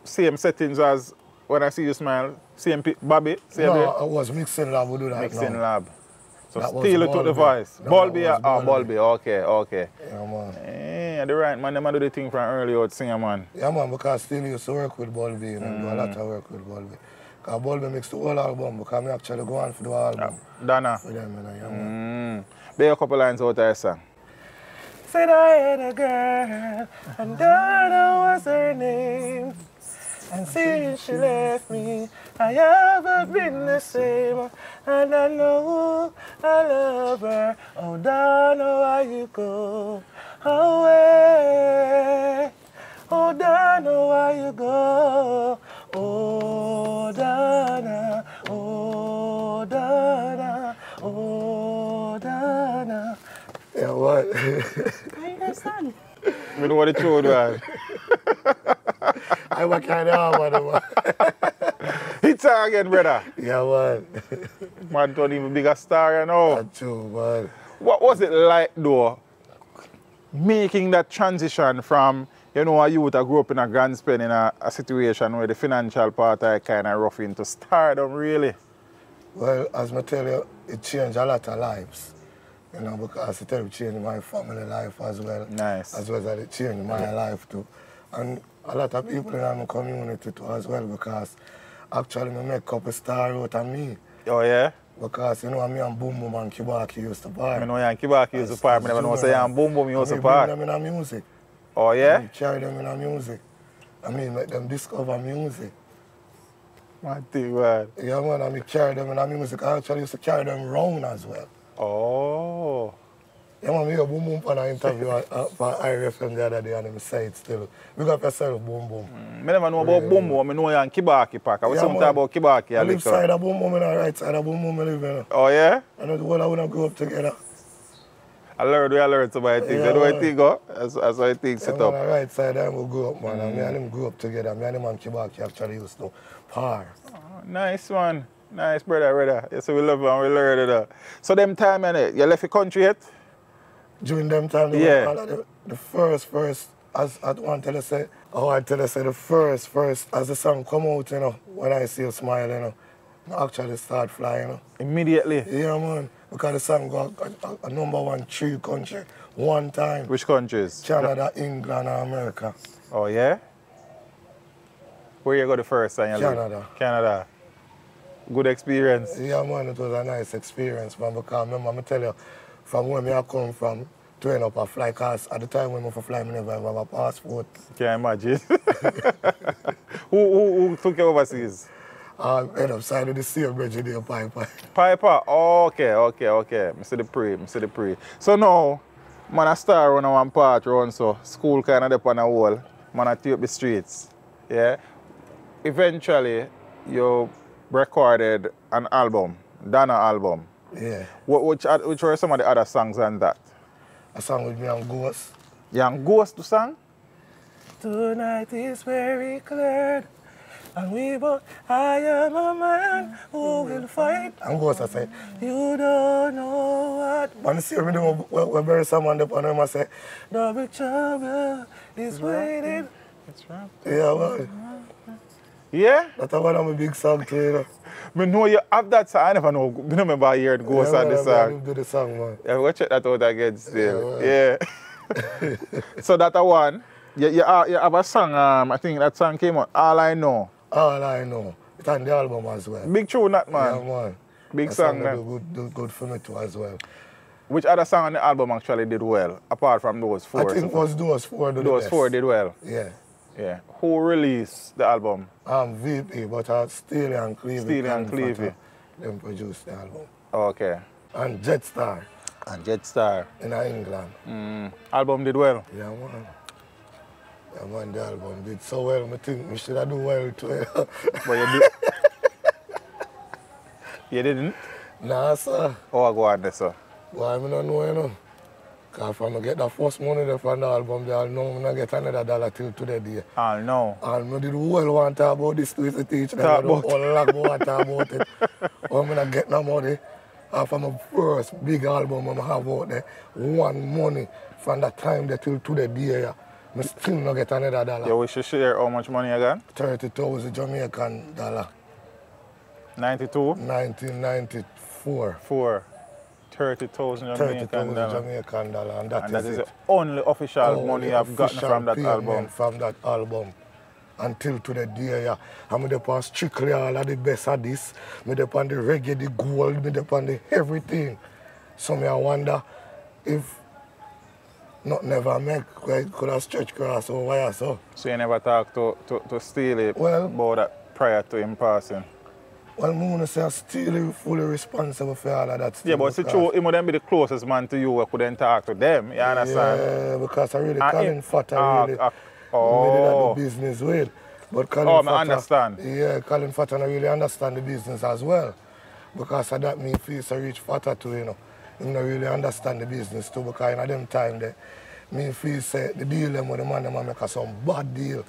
settings as when I see you smile. Same Bobby. No, it was Mixing Lab who do that. Mixing Lab. So that still took the voice. Bulby. Bulby. Okay. Yeah, man. Yeah, the right man. Them do the thing from early out singer, man. Yeah, man, because still used to work with Bulby and do a lot of work with Bulby. Because Bulby mixed the whole album because I actually go on for the album. Dana. For them, you know, yeah, man. Play a couple lines out of that song. Said I had a girl, and Dana was her name. And since she left me, I haven't been the same. And I know I love her. Oh, Dana, why you go away? Oh, Dana, why you go? Oh, Dana, oh, Dana, oh, Dana. Yeah, what? How you guys done? We know what the tune, man. I work kind of hard, man. Hit her again, brother. Yeah, man. Man, don't even bigger star, you know. That's true, man. What was it like, though, making that transition from You know, a youth that grew up in a grand spend in a situation where the financial part are kind of rough into stardom, really. Well, as I tell you, it changed a lot of lives. You know, because it changed my family life as well. Nice. As well as it changed my life too. And a lot of people in my community too as well, because actually I make a couple stars out of me. Oh, yeah? Because, you know, me and Boom Boom and Kibaki used to party. I know you and Kibaki used to party. I never know say you and Boom Boom used to party. I bring them in music. Oh, yeah? I carry them in music. I mean, make them discover music. What thing, man? Yeah, man, I carry them in music. I actually used to carry them round as well. Oh. Yeah, man, me hear Boom Boom for an interview for IRFM the other day and him say it still. Big up yourself, Boom Boom. I never know about Boom Boom. I know you and Kibaki pack. I was talking about Kibaki. I live side of Boom Boom and the right side of Boom Boom I live in. Oh, yeah? And the whole I wanna grow up together. I learned some of things. Yeah, You know what I man. think, oh? That's how I think set Yeah, up. man, on the right side I will grow up, man. And me and him grew up together. Me and him and Kibaki actually used to par. Nice one. Nice, brother. Yeah, so we love you and we learn it. So them time, you left the country yet? During them time, the first, as I want to say, the first, as the song come out, you know, when I see you smile, you know, I actually start flying, you know. Immediately? Yeah, man, because the song got a #1 3 country one time. Which countries? Canada, England, and America. Oh, yeah? Where you go the first time? Canada. Canada. Good experience? Yeah, man, it was a nice experience, man, because remember, I tell you, from where I come from, to end up a fly, because at the time when I fly, I never have a passport. Can't imagine. who took you overseas? I end up signing the same bridge there, Piper. Piper? Oh, okay. I see the pre. So now, man, I start running one part around, so school kind of up on a wall. Man, I take up the streets. Yeah? Eventually, you recorded an album, Dana album. Yeah. Which were some of the other songs on that? A song with me and Ghost. You and Ghost to sing? Tonight is very clear, and we both, I am a man who will fight. And Ghost, I say, you don't know what. When you see me doing, we bury someone up on him, I say, double trouble is waiting. That's right. Yeah, man. Yeah? That's one of my big songs too, you know. I know you have that song. I never know. I remember I heard Ghost on the I song. do the song, man. Yeah, we'll check that out again still. Yeah. So that one, you have a song, I think that song came out, All I Know. All I Know. It's on the album as well. Big tune that, man. Yeah, man. Big That song, do good for me too as well. Which other song on the album actually did well, apart from those four? I think it was those four did the Those best. four did well. Yeah. Yeah. Who released the album? VP, but Steely and Clevie. Steely and Clevie. Them produced the album. Okay. And Jetstar And Jetstar. in England. Album did well. Yeah, man. Yeah, man, the album did so well. I think we should have done well too. But you did. You didn't? Nah, sir. Oh, I go on there, sir. Why I don't know, you know. Because if I get the first money there from the album, they'll know I don't get another dollar till today. Day. Oh, no. And I did well want to talk about this to teach them. Talk I don't about want to talk about it. I'm going to get no money. From my first big album I have out there, one money from that time there till today day, I still not get another dollar. You wish to share how much money you got? 30,000 Jamaican dollar. 92? 1994. 30,000 30,000 Jamaican dollars. Jamaican dollar, and that And that is it. the only official money you have gotten Official from that payment album. From that album. Until to the day, yeah. I'm on strictly all of the best of this. I'm on the reggae, the gold, I'm on the everything. So I wonder if not never make, like, could have stretched across over here, so. So you never talked to Steely about that prior to him passing? Well, I want to say I'm still fully responsible for all of that stuff. Yeah, but it's true, he wouldn't be the closest man to you who couldn't talk to them, you understand? Yeah, because I really, And Colin Fatta really, oh. made the business with. But Colin I understand. Yeah, Colin Fatta I really understand the business as well. Because of that, me feel so reach Fatta too, you know. He don't really understand the business too, because in them time there, me feel say the deal them with the man, them make some bad deal.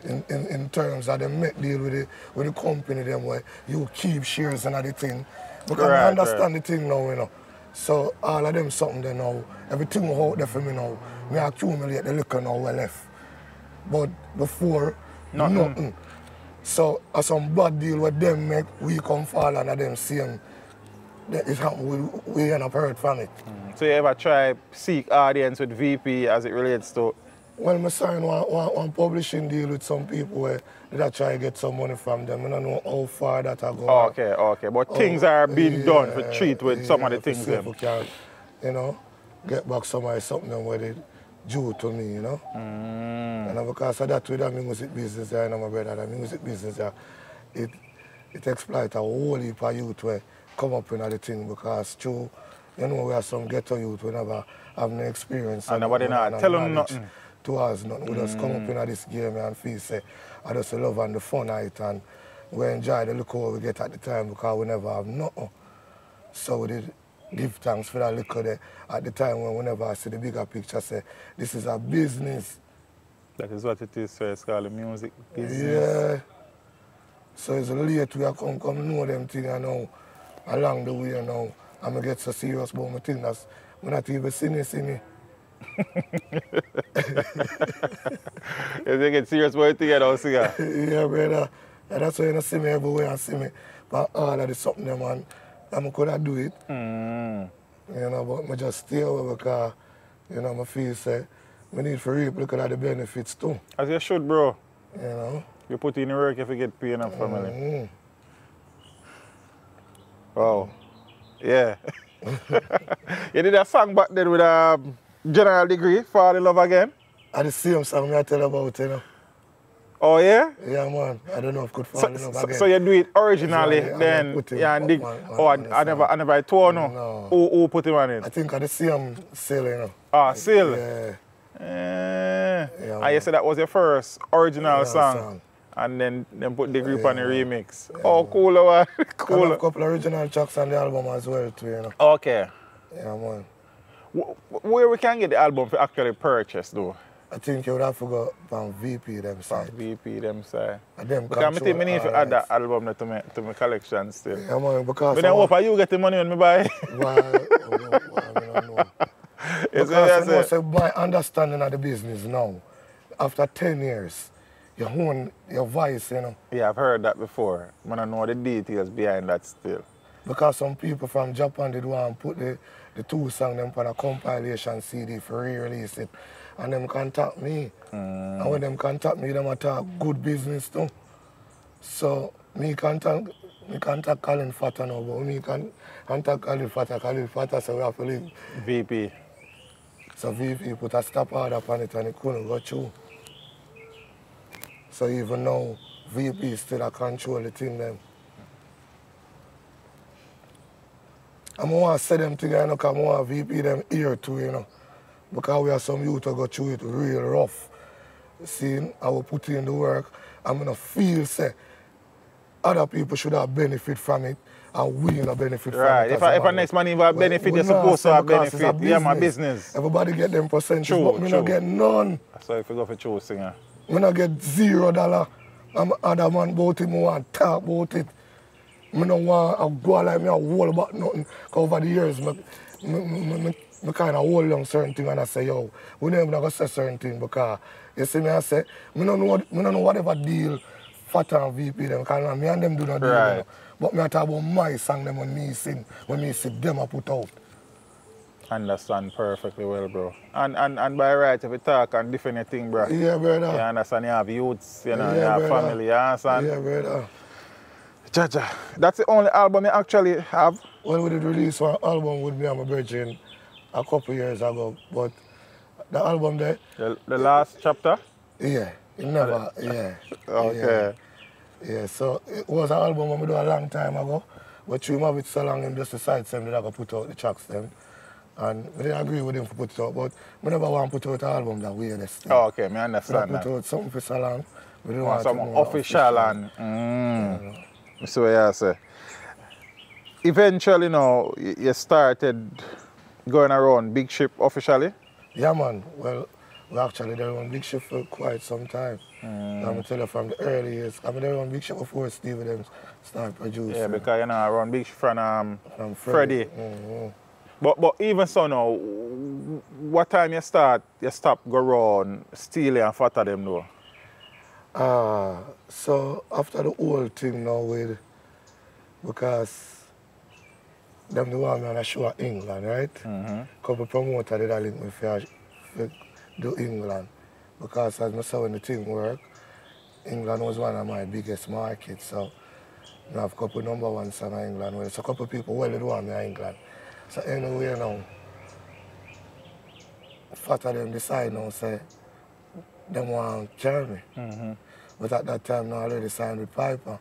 In terms of them make deal with the company them where you keep shares and the thing. Because I understand the thing now, you know. So all of them something they know. Everything out there for me now. Me accumulate the liquor now well left. But before, Nothing. nothing. So, as some bad deal with them make, we come fall under them same. It happen, we end up hurt from it. So you ever try seek audience with VP as it relates to? Well, I signed one publishing deal with some people where they try to get some money from them. I don't know how far that I go. Okay. But things are being done for treat with some of the things. See if we can, you know, get back something where they due to me, you know. And because of that, with the music business, you know, my brother, the music business, it exploits a whole heap of youth where come up in the thing because true, you know, we have some ghetto youth who never have no experience. And nobody not tell them nothing. To us, nothing. We just come up in this game and feel say, I just love and the fun of it and we enjoy the liquor we get at the time because we never have nothing. So we did give thanks for that liquor there at the time when we never see the bigger picture, say, this is a business. That is what it is, so it's called the music business. Yeah. So it's late we come know them things you know, along the way you know. And I get so serious about my thing that's I'm not even seen it. You get serious about it, you know, see ya. Yeah, brother. And that's why you don't see me everywhere and see me. But all of the something, man, I could do it. You know, but I just stay away because, you know, I feel say, I need for reap look at the benefits too. As you should, bro. You know? You put in the work if you get paid enough family. Wow. Yeah. You did a song back then with a general degree, Fall in Love Again? I the same song I tell about, you know. Oh, yeah? Yeah, man. I don't know if I could fall in love again. So you do it originally, then yeah, and dig. Oh, I never told no. No. Who put him on it? I think I the same Seal, you know. Ah, Seal. Yeah. And you said that was your first original song. And then put the group on the remix. Yeah, oh, cool, man. Cool. I have a couple of original tracks on the album as well, too, you know. Okay. Yeah, man. Where we can get the album for actually purchase, though? I think you would have to go on VP them side. VP them side. Them because I think I need to add that album to my collection still. Yeah, man, because but then hope you get the money when me buy. Why? I don't know. Because I say my understanding of the business now, after 10 years, you own your voice, you know. Yeah, I've heard that before. I don't know the details behind that still. Because some people from Japan did want to put the two songs them on a compilation CD for re-release it. And them contact me. And when them contact me, them talk good business too. So me contact Colin Fatta now, but me contact Colin Fatta so we have to leave. VP. So VP put a stop order upon it and it couldn't go through. So even now, VP still a control the thing them. I want to say them things, you know, because I want VP them here too, you know. Because we have some youth to go through it real rough. See, I will put in the work. I'm going to feel, say, other people should have benefit from it and we not benefit from it. Right, if a next man even benefit, you're supposed to have benefit. Yeah, my business. Everybody get them percentages, but me not get none. So if you go for true singer. Me not get $0. I'm other man about it, I want to talk about it. I don't want to go like me a whole about nothing. Because over the years, I kind of hold on certain things and I say, yo, we never going to say certain things because, you see me, I say, I don't know whatever deal Fatta and VP them, because me and them do not deal. Right. You know? But me I talk about my song them when me sing, when me see them I put out. Understand perfectly well, bro. And by right, if you talk and different thing, bro. Yeah, brother. You understand, you have youths, you know, Yeah, you have brother. family, you understand? Yeah, brother. Jaja, that's the only album I actually have. Well, we did release one album with me and my virgin a couple years ago, but the album there... The last chapter? Yeah, it never, yeah. Okay. Yeah, so it was an album we do a long time ago, but through him have it so long, him just decided that I could put out the tracks then. And we didn't agree with him to put it out, but we never want to put out an album that way. Oh, okay, I understand that. Put out something for so long. We didn't want something official and... So yeah, I say. Eventually, you know, you started going around Big Ship officially? Yeah, man. Well, we actually there on Big Ship for quite some time. I'm tell you from the early years. I'm there on Big Ship before Steve them started producing. Yeah, because you know, around Big Ship from Freddie. But even so now, what time you stop go around Steely and Fatta them though? So after the whole thing now because them the one me on a show in England, right? Couple promoter did a link me for do England. Because as I saw when the thing work, England was one of my biggest markets. So I have a couple #1 song in England. Well, so a couple people well do want me in England. So anyway now, Fatta them decide now say them want to carry me. But at that time I already signed with Piper.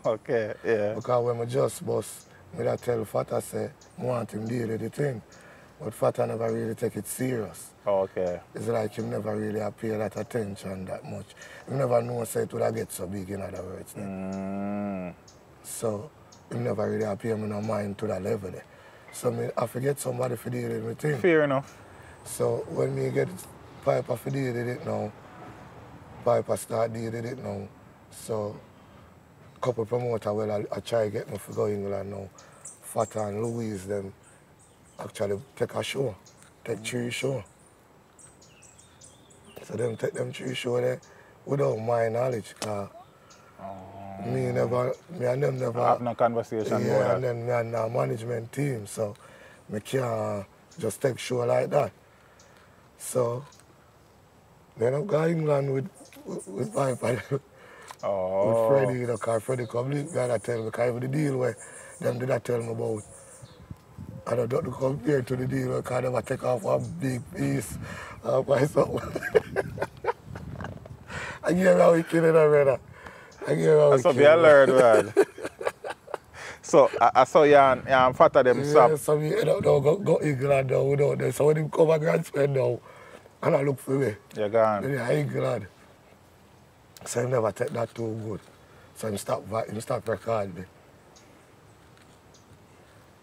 Okay, yeah. Because when I just bust, I tell Fatta say I want him deal with the thing. But Fatta never really take it serious. Okay. It's like him never really pay that attention that much. He never know say it would get so big, in other words. So he never really pay me no mind to that level there. So I forget somebody for dealing with him. Fair enough. So when me get Piper for dealing with it now, Piper start dealing with it now. So a couple promoter well I try to get me for go England now. Fatta and Louise them actually take a show. Take 3 shows. So them take them 3 shows there without my knowledge. Me and them never have no conversation. Yeah, and then me and the management team, so me can't just take show like that. So then I go England with Piper. With Freddie, you know, because Freddie come link me and tell me, because the deal where them did that tell me about. And I don't compare to the deal because they take off one big piece and buy something. I give how we kill it, brother. I give how we That's what kill I learned, man. So I saw you and Fatta them stop. Yeah, so we end up now go England now without them. So when him come a Grand Spend now, and I look for me. You're gone. Then I England. So he never take that too good. So he stop recording me.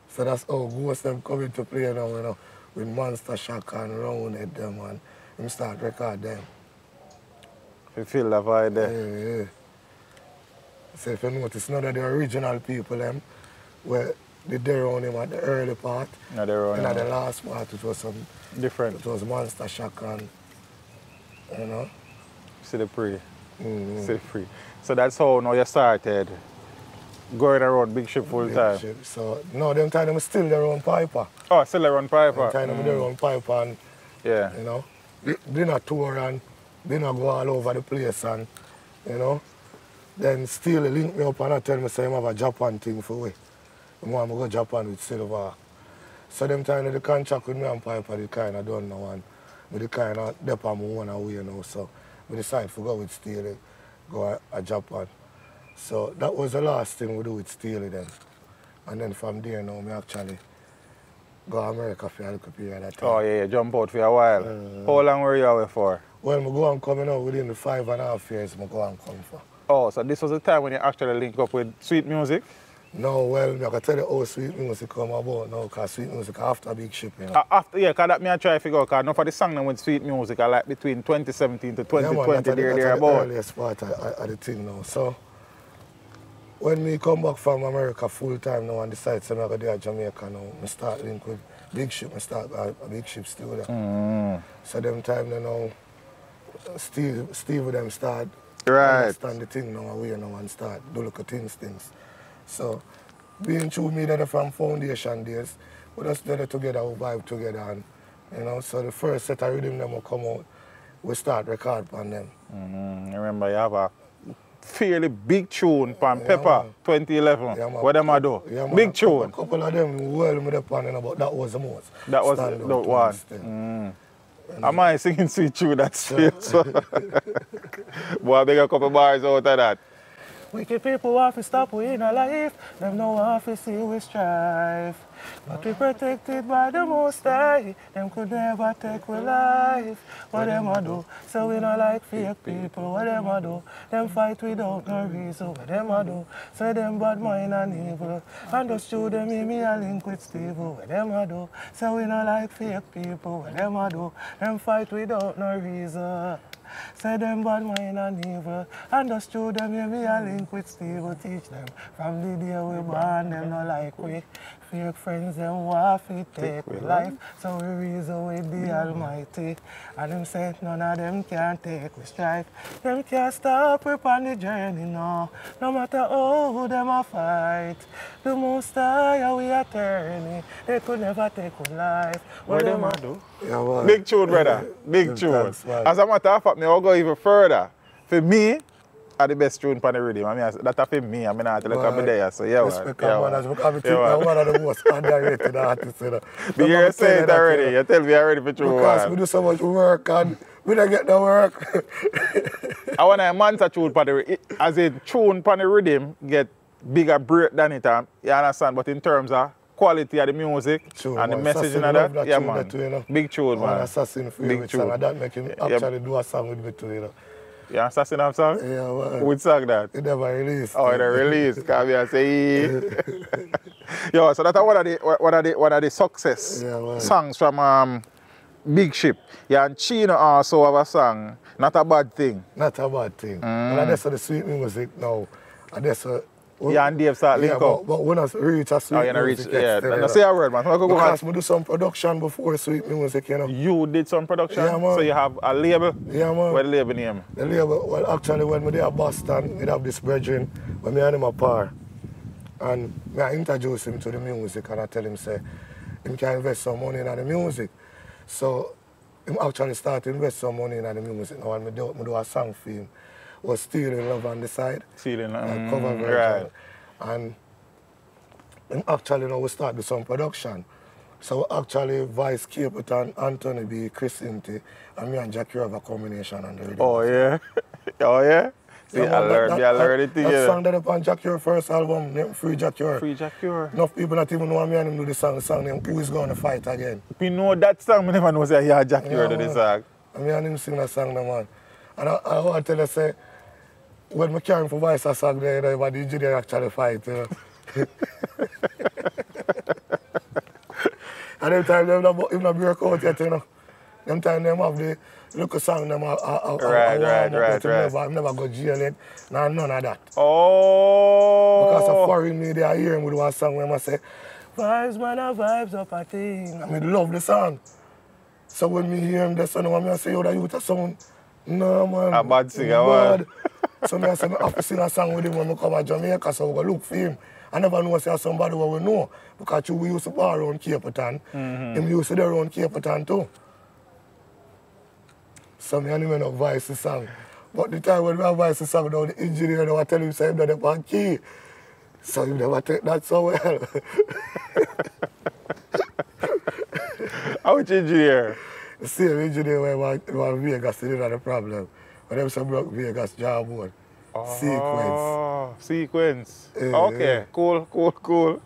So that's how Ghost them come into play now, you know, with Monster Shock and Roundhead them and him start record them. You feel the vibe there? Yeah. So if you notice, none of the original people them were there on him at the early part. No, they're on and at the last part it was some different. It was Monster Shock and you know. See the pre. See the pre. So that's how now you started going around Big Ship full time. Ship. So no, them time them still their own Piper. Oh, still around Piper. Them time them their own Piper and yeah. You know. Been a tour and been a go all over the place and you know. Then still link me up and I tell me say I have a Japan thing for we. I want to go Japan with Silver. So them time the contract with me and Piper the kind of done now and with the kind of dep on my own away now. So we decided to go with Steely, go a Japan. So that was the last thing we do with Steely then. And then from there now we actually go to America for a little period of time. Oh yeah, jump out for a while. How long were you away for? Well, I go and come out within the 5.5 years I go and come for. Oh, so this was the time when you actually link up with Sweet Music? No, well, I can tell you how Sweet Music come about now, because Sweet Music after Big Ship, you know. After, yeah, because that me I try to figure out, because for the song now with Sweet Music, I like between 2017 to 2020, that's there the about. earliest part of the thing now. So, when we come back from America full time now and decide to go to Jamaica now, I start link with Big Ship, I start a Big Ship studio. So them time you know, Steve with them start understand the thing now away now and start do look at things. So being true me there from foundation days, we just did it together, we vibe together and you know, so the first set of rhythm them will come out, we start record on them. I remember you have a fairly big tune from Pepper 2011. Yeah, what them I do? Yeah, big tune. A couple of them well me up on, but that was the most. That was the one. Am I singing sweet tune that straight? So. Boy, I beg a couple bars out of that. Wicked people want to stop we in our life, them no want to see we strive. But we protected by the Most High, them could never take we life. What them a do? So we not like fake people, what them a do? Them fight without no reason, what them a do? So them bad mind and evil, and just show them in me a link with Steve, what them a do? So we not like fake people, what them a do? Them fight without no reason. Say them bad mind and evil, and just show them here me a link with Steve, teach them. From the day we born, them no like we. Fake friends them want to take with life, so we reason with the Almighty. And them say none of them can take with strife. Them can't stop we on the journey, no. No matter how them a fight. The most high we are turning. They could never take with life. What them a do? Yeah, man. Big tune, brother. Big tune. Thanks, man. As a matter of fact, I'll go even further. For me, are the best tune on the rhythm. I mean, that's for me. I mean, I tell you, I'm there. So, yeah, respect man. man. As we come to one of the most underrated artists. You know. But you say it already. You tell me already for true. Because we do so much work and we don't get the work. I want a man's tune on the as a tune on the rhythm get bigger break than it. You understand? But in terms of quality of the music True, and man. the message Assassin and love that, that yeah, tune man. that too, you know. Big tune, man. Assassin for Big with tune. song. And that make him actually do a song with me too, you know. You Assassin have song? Yeah, man. Which song that? It never released. Oh, it released. Come here and say. Yo, so that's one of the success songs from Big Ship. Yeah, and Chino also have a song, Not a Bad Thing. Not a bad thing. But that's the sweet music now. And that's Yeah, and Dave start link up. But when I reach a sweet music, yeah. And say a word, man. So I go because we do some production before sweet music, you know. You did some production? Yeah, man. So you have a label? Yeah, man. What the label name? The label, well, actually, when we there at Boston, we have this brethren, when me and him apart, and I introduce him to the music, and I tell him, say, him can invest some money in the music. So, him actually start to invest some money in the music now, and I do a song for him. Was Stealing Love on the side. Stealing Love. Cover version. Right. And actually now we start with some production. So actually Vice Capleton, Anthony B, Chris Inti, and me and Jackie have a combination on the rhythm. Oh yeah? Oh yeah? See, I learned it together. That song that up on Jackie first album, named Free Jackie. Free Jackie. Enough people not even know me and him do the song named Who Is Gonna Fight Again. We know that song, I never know say yeah, Jackie do the song. And me and him sing that song, man. And I want to tell you, say, when I carry for Vice a song there, you know, but the engineer actually fight, you know. And them time them not break out yet, you know. Them time them have the local song them Right. I've never got jail yet. None of that. Oh. Because of foreign media I hear him with one song where I say, Vibes, man, a vibes up a thing. I mean, love the song. So when me hear him, that's when I say, yo, that you a sound. No, man. A bad singer, man. So I say, I have to sing a song with him when I come to Jamaica, so we go look for him. I never know say somebody who we know. Because we used to bar around Capleton. Him used to do around Capleton too. So me and him have voice the song. But the time when we have voice the song, now the engineer now I tell him, say him that on key. So he never take that so well. How much engineer? The same engineer where Vegas didn't have a problem. When them some broke Vegas job board. Oh, sequence. Okay, cool.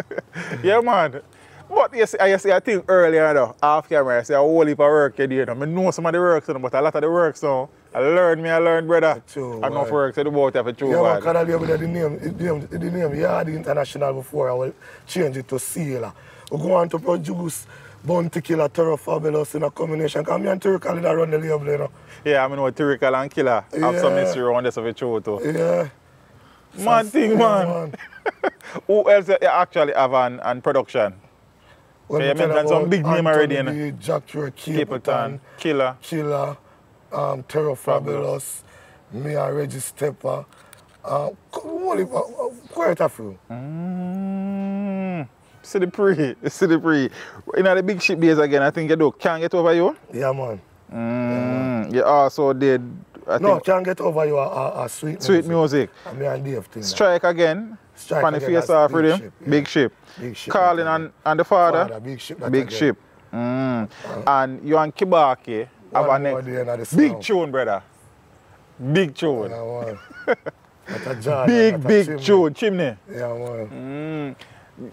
Yeah, man. But you see, I think earlier though, off camera, I say a whole heap of work you do. I know some of the work, but a lot of the work, so I learned, brother. True, enough work to do both of it, true, yeah, man. because I the name Yardie International before, I will change it to Sailor. We go on to produce Bounty Killer, Terror Fabulous in a combination. Because me and Tyrical run the label, you know. Yeah, I know Tyrical and Killer have some mystery around this of it, true, too. Yeah. Man thing, man. Who else you actually have on production? When you mentioned some big name already, you know. Jack Capleton, Killer, Terror Fabulous, me and Reggie Stepper. Quite a few. See the pre. You know the Big Ship days again, I think you do. Can't Get Over You? Yeah, man. You also did, Can't Get Over You a sweet music. And me and Dave thing. Strike Again. Strike Funny Again, Face Off Rhythm. yeah. Big Ship. Calling and the Father. Big Ship. Big Ship. And you and Kibaki have a next. Big tune, brother. Big tune. Yeah, man. Big tune. Chimney. Yeah, man.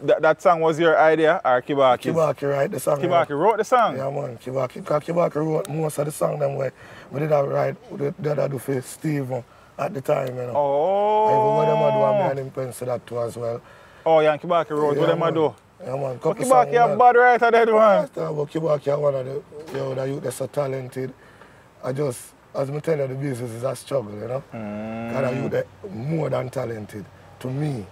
That song was your idea or Kibaki's? Kibaki write the song. Kibaki wrote the song? Yeah, man. Kibaki wrote most of the song them way. We did that write, we did that do for Steve at the time, you know. Oh. Even what them do, and me and him pencil that too as well. Oh, yeah, and Kibaki wrote what them do? Yeah, man. But Kibaki a bad writer, that one. But Kibaki are one of the youth that's so talented. I just, as I tell you, the business is a struggle, you know. Because the youth are more than talented, to me.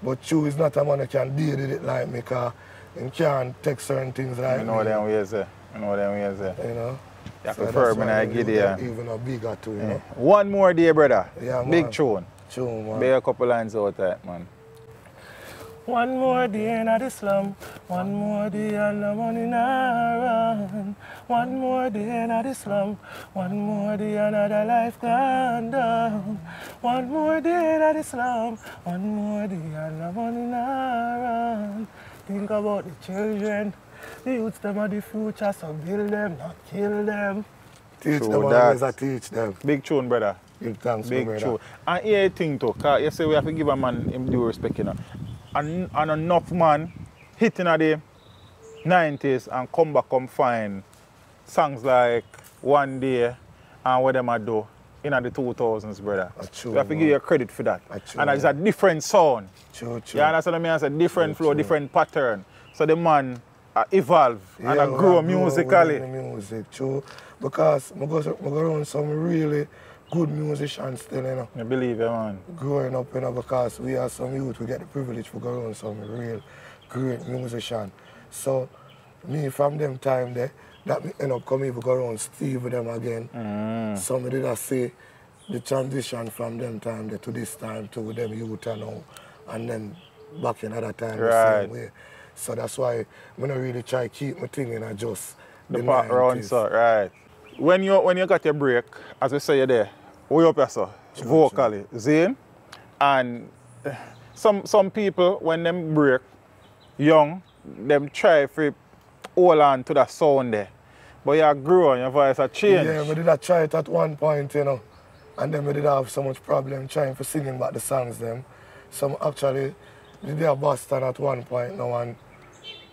But Chew is not a man who can deal with it like me, because he can't take certain things like I know them ways there. I know them ways there. You know? You So prefer that's me why I I get do there. that even a bigger too, you know? One more day, brother. Yeah, Big man. tune. Chew, man. Be a couple lines out there, man. One more day in the slum, one more day and the money not run. One more day in the slum, one more day another life gone down. One more day in the slum, one more day and the money not run. Think about the children, the youths them are the future, so build them, not kill them. Teach True them that. always, I teach them. Big tune, brother. Give thanks, Big brother. tune. And here thing too, cause you say we have to give a man him due respect, you know. And enough man hitting at the 90s and come back and find songs like One Day and what them a do in the 2000s, brother. True, We have to give man. you credit for that. True, And it's a different sound. True. You understand what I mean? It's a different True, flow, true. different pattern. So the man evolve and Yeah, grow I grow musically. within the music, true. Because I go around some really good musicians still, you know. I believe you, man. Growing up, you know, because we are some youth, we get the privilege to go around some real great musician. So me from them time there, that me end up coming to go around Steve with them again. Somebody that say the transition from them time there to this time to them youth and now, and then back in other time the Right. same way. So that's why I don't really try to keep my thing in just The part round, so, right. When you got your break, as we say you there, way up here, so, vocally, Zane, and some people, when them break, young, them try to hold on to that sound there. But you grow and your voice has changed. Yeah, we did a try it at one point, you know. And then we did have so much problem trying to singing back the songs them. Some actually did a Boston at one point now, and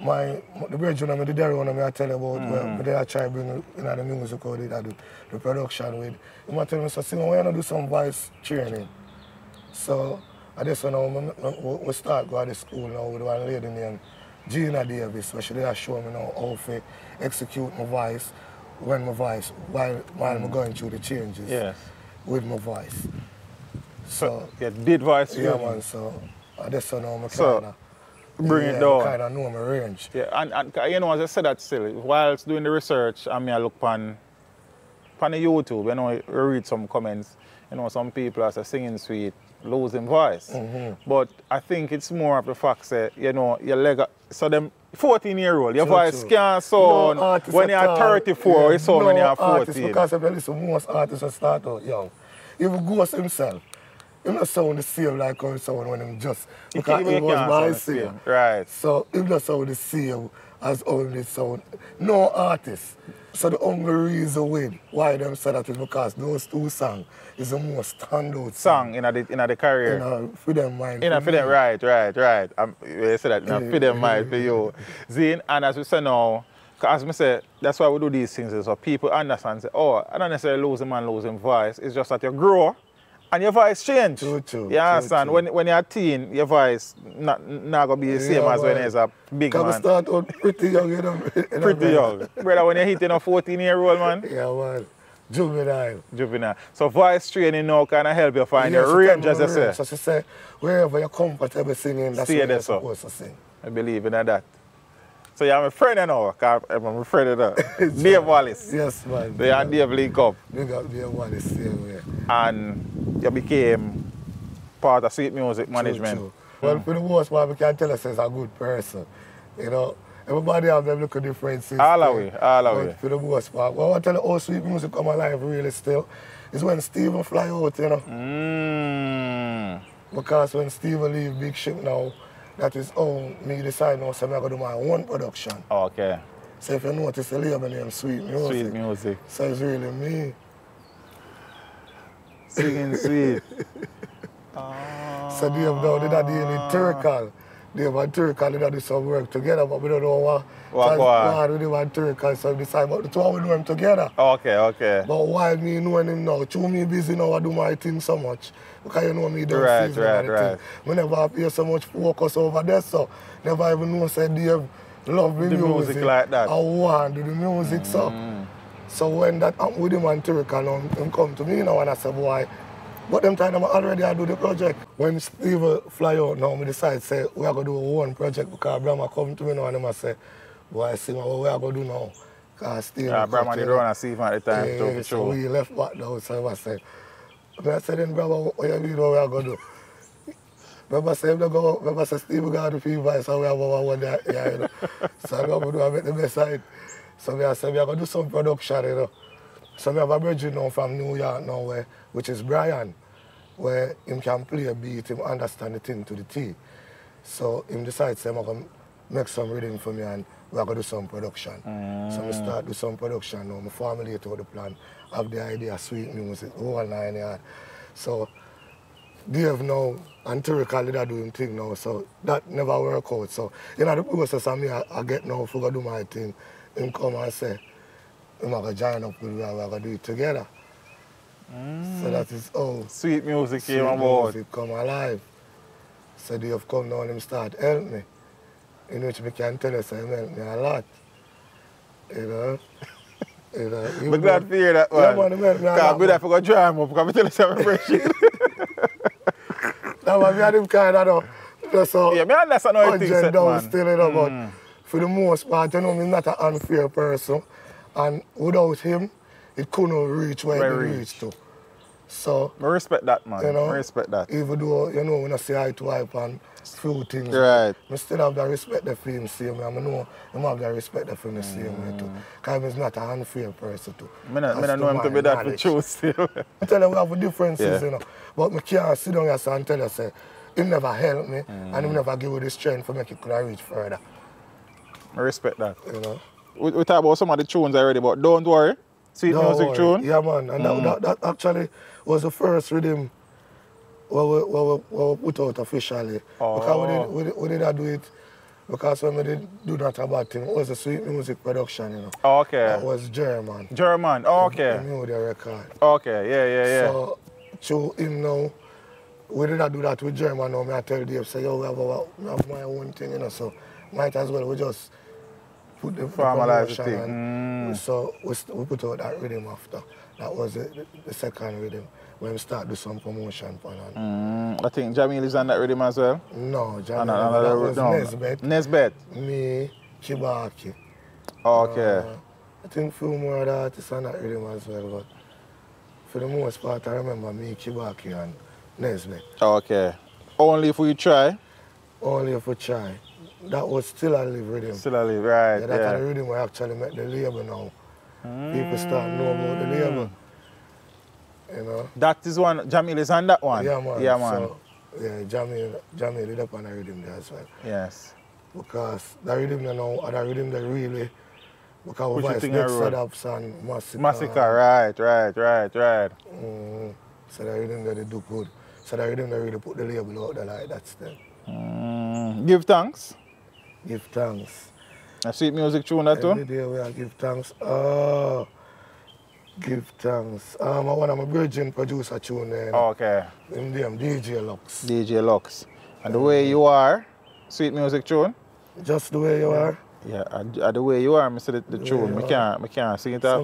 the brethren I did there one I tell you about where we did a try bring in the music how they do the production with. He might tell me, so Simon, why not do some voice training? So I just now we start going to school now with one lady named Gina Davis, so she did show me now how to execute my voice when my voice while I'm going through the changes Yes. with my voice. So You did voice yeah, training. man. So I just know my So, kind of bring it down. kind of know my range. Yeah, and you know, as I said that still, whilst doing the research, I mean, I look on the YouTube, you know, you read some comments, you know, some people are singing sweet, losing voice. But I think it's more of the fact that, you know, your leg, so them 14-year-old, your True, voice true. can't No sound artist when at you're all. 34, it's so when you're artist, 14. because if you listen, most artists that start out young, even Ghost himself, he not sound the same like how he sound when him just, because he was can't my sound the singer. same. Right. So he not sound the same as only sound. No artist. So the only reason why them say that is because those two songs is the most standout Song in the career. You know, for them mind. In a for them, right. You say that in a for them mind for you. Zane, and as we say now, as we say, that's why we do these things, so people understand and say, oh, I don't necessarily losing voice, it's just that you grow and your voice change. True, you understand? true. When you're a teen, your voice not gonna be the same as when man. it's a big Because we man. start out pretty young, you know. Pretty young. Brother, when you're hitting a 14-year-old man, Yeah, man. Juvenile. So voice training now can help you find Yeah, your she range, tell as me you say. range. So she say, wherever you're comfortable singing, that's Stay where there, you're so. supposed to sing. I believe in that. So you're my friend now, because I'm a friend of that. Dave Wallace. Yes, man. They and Dave link up. Big up Dave Wallace, same way. And you became part of Sweet Music Management. True. Well, for the most part, we can tell us he's a good person. You know, everybody have them little differences. All the way. But for the most part, well, I tell you how Sweet Music come alive really still is when Steven fly out, you know. Because when Steven leave Big Ship now, that is how me decide now, so I'm going to do my own production. Okay. So if you notice the label name Sweet Music. Sweet Music. So it's really me. Singing sweet. So Dave now did a deal in Turkle. Dave and Turkle did do some work together, but we don't know what go on. with him and Turkle, so we decide, but the two of we know him together. Okay. But while me knowing him now, through me busy now, I do my thing so much. Because you know me don't Right. thing. We never appear so much focus over there, so never even know say Dave love me The music like that. I want to do the music, so. So when that happened with him and Turkle, now, him come to me now and I say, boy, But them time I'm already I do the project. When Steve fly out now, we decide say we are gonna do one project because Brahma come to me now and them say, boy, see what we are gonna do now. Cause Steve Brahma did run a Steve at the time too, for so sure. we left back now, so I said, then Brahma, what you mean what we are gonna do? Remember say Steve got the fever, so we have one there, yeah, you know. So I'm gonna do the best side. So we are saying we are gonna do some production, you know. So we have a brother now from New York now, which is Brian, where him can play a beat, him understand the thing to the T. So him decides I'm gonna make some rhythm for me and we're gonna do some production. So we start do some production now. I formulate out the plan, have the idea, sweet music, whole 9 yards. So Dave now and Terrical did do him thing now, so that never work out. So you know the process of me I get now for go do my thing, him come and say, I'm going to join up with me and we're going to do it together. So that is how Sweet music came about. Music come alive. So they have come now and him start help me. In which I can tell you, so him help me a lot. You know? I'm glad to hear that one. Yeah, man, him help me a lot. Because I forgot to drum up, because I tell you something fresh. That was me and him kind of just so yeah, I understand how you think, set, man. Still, you know, but for the most part, you know, I'm not an unfair person. And without him, it couldn't reach where it reached to. So I respect that, man. You know, I respect that. Even though, you know, when I say eye to eye on few things, right. I still have that respect for him same way. I know I have that respect for him the same way too. Because he's not an unfair person too. I don't know him to be that for true still. I tell you, we have differences, yeah. you know. But I can't sit down here and tell you, say, he never helped me and he never give me the strength to make it could reach further. I respect that. You know. We talk about some of the tunes already, but don't worry. Sweet music tune. Yeah, man. And that actually was the first rhythm we put out officially. Because we did do it because when we did do that about thing, it was a sweet music production, you know. Oh, okay. That was German. German, oh, okay. He knew the record. Okay, yeah. So, through him now, we did do that with German now. I tell Dave, say, yo, we have my own thing, you know, so might as well we just put the formalize the thing. So we put out that rhythm after. That was the second rhythm when we start do some promotion for it. I think Jamil is on that rhythm as well. No, Jamil, that was Nesbeth. Nesbeth. Me, Kibaki. Okay. I think a few more other artists on that rhythm as well, but for the most part I remember me, Kibaki and Nesbeth. Okay. Only if we try? Only if we try. That was Still I Live rhythm. Still I Live, right. Yeah, that's the rhythm we actually make the label now. People start know about the label. You know? That is one, Jamil is on that one? Yeah, man. Yeah, man. So, yeah, Jamil did up on the rhythm there as well. Yes. Because the rhythm there now, the rhythm there really, because we voice Next Setups and Massacre. Massacre, right. So the rhythm there they do good. So the rhythm there really put the label out there like that still. Give thanks. Give thanks. A sweet music tune that too? Every day we are give thanks. Give thanks. One of my virgin producer tune there. Okay. In them, DJ Lux. DJ Lux. And the way you are, sweet music tune? Just the way you are. Yeah, the way you are, I say the tune. I can't sing it up.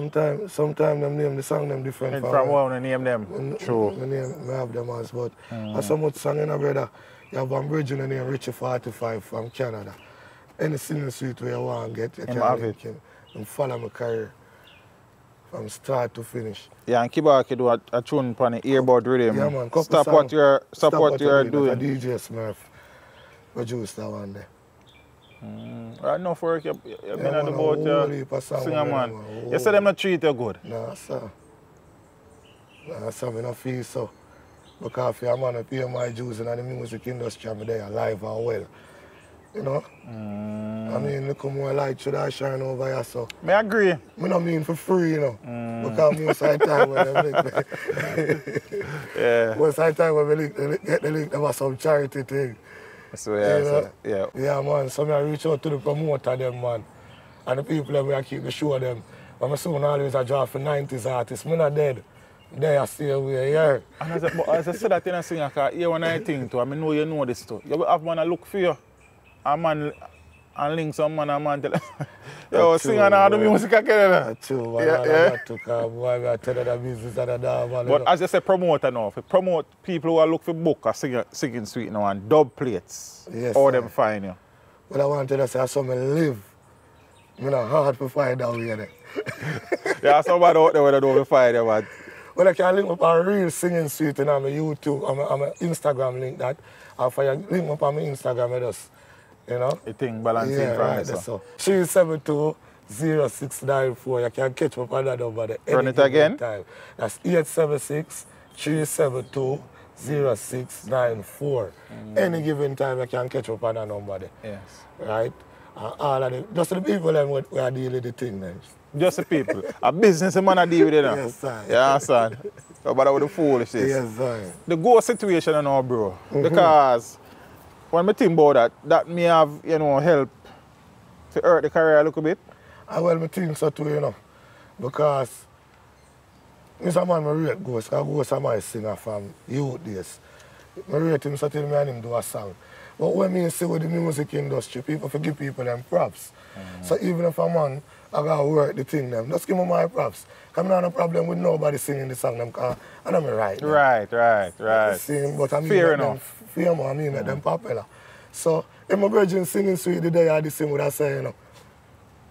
Sometimes them name the song them different from one I name them. True. I have them as, but as so much song in a brother, you have one virgin named Richie 45 from Canada. Any singing suite where you want to get, you can have it. And follow my career from start to finish. Yeah, and Kibaki do a tune on the earbud rhythm. Yeah, man. Stop what you're doing. DJ Smurf produced that one there. Right now for work, you've been on the boat, singer man. You said them not treat you good? Nah, sir. Nah, sir, I don't feel so. Because if you're a man, I pay my dues in the music industry, I'm there alive and well. You know? I mean, look more light should I shine over here, so. I agree. I don't mean for free, you know. Because most of the time when most of the time when we get the link, there was some charity thing. So yeah, yeah, man. So I reach out to the promoter, them, man. And the people that we keep the show them. But my son always a draw for 90s artists. I'm not dead. They are still away, yeah. And as I said that in a singer, because here when I think too, I know you know this too. You have man to look for you. A man and link some man and man tell yo, sing and all the music again. That's true, man. Yeah. I took boy, I tell you the business and the dog, man. But as you say, promoter now, if you promote people who are looking for book or singing sweet now and dub plates, Yes, how sir. them find you? But I want to say, I saw me live. I'm not hard to find out here. Yeah, somebody out there that don't find you, man. Well, I can link up a real singing suite on my YouTube, on my Instagram link that. Or if I link up on my Instagram with us, you know? You think balancing Yeah, from right, this, that's so. so. 372-0694. You can catch me up on that number there. Run any it again. given time. That's 876-372-0694. Any given time you can catch up on that number there. Yes. Right? And all of them, just the people them we are dealing with the thing then. Just the people. A business man I deal with it now. Yes, sir. You understand? Nobody with the foolishness. Yes, sir. The ghost situation now, bro. Because when I think about that may have, you know, help to hurt the career a little bit. Well, I think so too, you know. Because Mr. Man, I rate Ghost, because Ghost is my singer from youth days. I rate him so till me and him do a song. But when I see with the music industry, people forgive people them props. So even if a man I gotta work the thing them, just give me my props. Because I don't have no problem with nobody singing the song them, because I know me right. them. Right. Sing, but I mean Fair make them enough. famous, I mean make them popular. So if my virgin singing sweet the day I the same would I say, you know.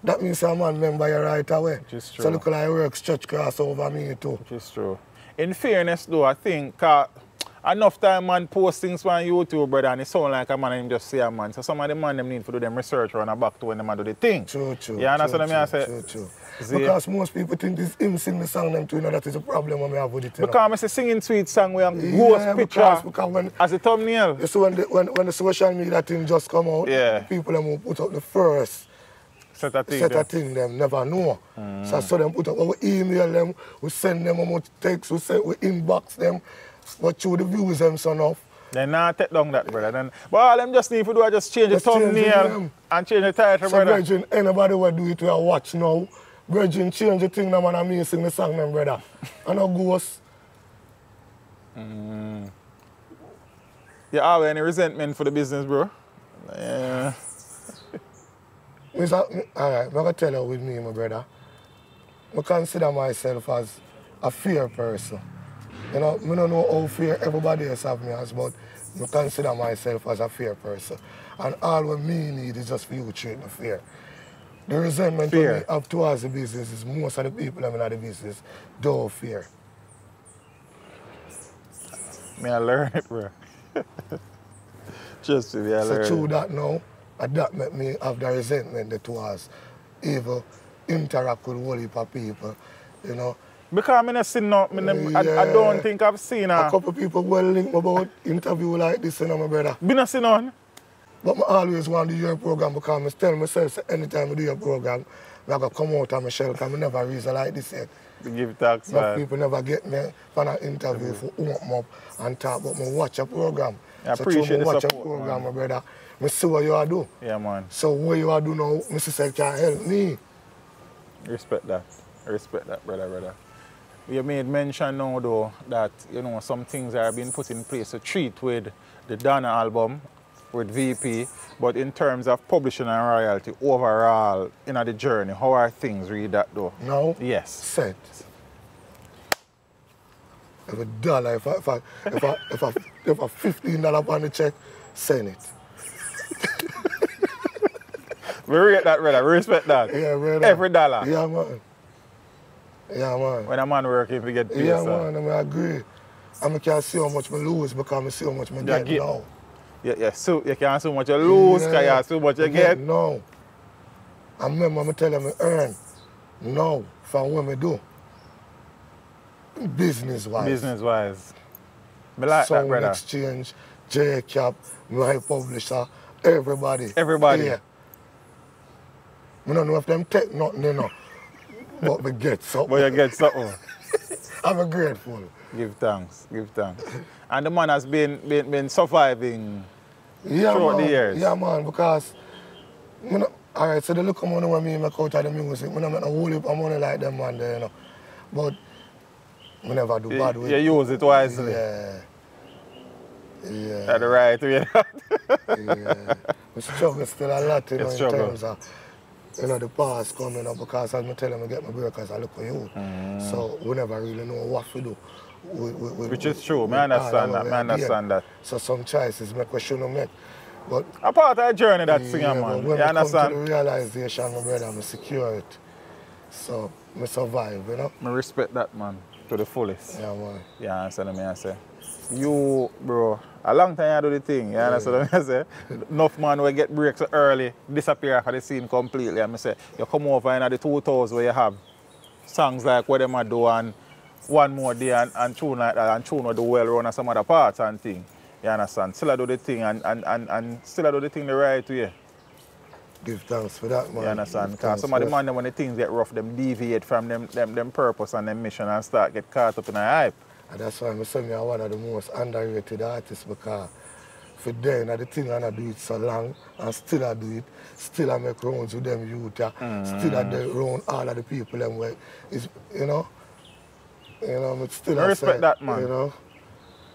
That means a man remember you right away. Which is So true. look like I work stretch cross over me too. Which is true. In fairness though, I think enough time man post things on YouTube, brother, and it sound like a man and him just say a man. So some of the man them need to do them research run back to when them do the thing. True. You understand what I say? True. See? Because most people think this him sing the song them too, you know, that is a problem when I have with it. You know. Because I say singing sweet song with a ghost picture because when, as a thumbnail. you see when the social media thing just come out, Yeah. people them will put up the first Set of things. set of thing them never know. So I saw them put up, we email them, we send them how much text, we inbox them, but through the views them so enough. They not take down that, brother. Then, but all them just need to do is just change the Just change the thumbnail name. and change the title, So brother. Virgin, anybody will do it we are watch now. Virgin change the thing them and I sing the song them, brother. And no ghost. You have any resentment for the business, bro? Yeah. All right, I'm going to tell you with me, my brother. I consider myself as a fair person. You know, I don't know how fair everybody else have me as, but I consider myself as a fair person. And all what me need is just for you to treat me fair. The resentment Fair. we have towards the business is most of the people that in the business don't fear. May I learn it, bro? Just me, I So learn through it. that now, that make me have the resentment towards even interact with a whole heap of people, you know. Because I'm not seen no, I don't think I've seen A her. couple people will link me about interview like this, you know, my brother. Been not seen none. But I always want to do your program because I tell myself anytime I do your program, I gotta come out of my shell because I never reason like this yet. To give thanks, Some man. people never get me for an interview for open up and talk about me watch your program. I so appreciate through me the watch support, your program, man. my brother. I see what you are do. Yeah, man. So what you are do now, Mr. Said can help me. Respect that. Respect that, brother. You made mention now, though, that, you know, some things are being put in place to treat with the Donna album, with VP, but in terms of publishing and royalty overall in the journey, how are things read that, though? Now, Yes. set. If a dollar, if a $15 on the check, send it. We rate that, brother. We respect that. Yeah, brother. Every dollar. Yeah, man. Yeah, man. When a man working, we get paid. Yeah, so. man, I agree. I can't see how much I lose because I see how much I get get- now. So you can't see how much you lose, because you have so much you get. No. I remember I tell them I earn. No, from what I do. Business-wise. Business-wise. Me like that, Sound brother. Exchange, J-Cap, my publisher, everybody. Everybody. Yeah. I don't know if them take nothing, you know. But we get something. But you get something. I'm grateful. Give thanks. And the man has been surviving Yeah, throughout man. the years. Yeah, man, because, all right, so the look of money when me make out of the music, I don't make no whole heap of money like them man there, you know. But I never do bad with You use it wisely. Yeah. Yeah. That's the right way. Yeah. We struggle still a lot, you know, in struggle. terms of, you know, the past coming up, because as I tell them I get my break as I look for you. So we never really know what to do. Which is true, I understand that, I understand that. So some choices make we shouldn't make. But A part of the journey that singer, but man. when You I come to understand? the realization, my brother, I'm secure it. So I survive, you know? I respect that, man, to the fullest. Yeah, man. You understand what I say? You, bro, a long time you do the thing, you understand what I say? Enough man will get breaks so early, disappear off of the scene completely. And I say, you come over in the 2000s where you have songs like what them a do and One More Day and tune like that, and tune will do well around some other parts and thing. You understand? Still I do the thing and still I do the thing the right way. Give thanks for that, man. You understand? Give Because thanks some of the for that. man, when the things get rough, them deviate from them purpose and them mission and start get caught up in a hype. And that's why I say me one of the most underrated artists, because for them, the thing I do it so long and still I do it, still I make rounds with them youth, still I do round all of the people them way. It's, you know, still I respect that, man. You know.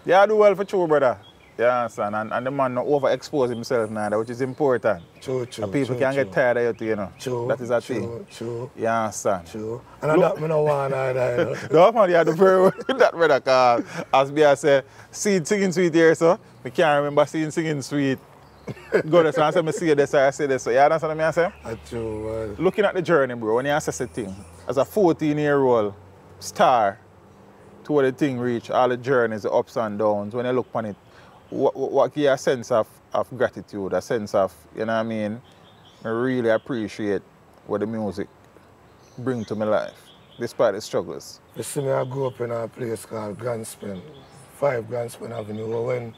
Yeah, I do well for true, brother. You understand? And the man not overexpose himself now, which is important. True. And people can get tired of you know. True. That is a thing. True. You understand? True. And I don't want either, you know. No, man, you have to very well with that, brother, because as me I say, seeing Singing Sweet here, so I can't remember seeing Singing Sweet. Go there, so I say, I see this, I say this. So you understand what I say? True, man. Looking at the journey, bro, when you assess the thing, as a 14-year-old star, to where the thing reach, all the journeys, the ups and downs, when you look upon it, what give you a sense of gratitude, a sense of, you know what I mean? I really appreciate what the music bring to my life, despite the struggles. You see me, I grew up in a place called Grandspen, 5 Grandspen Avenue, where when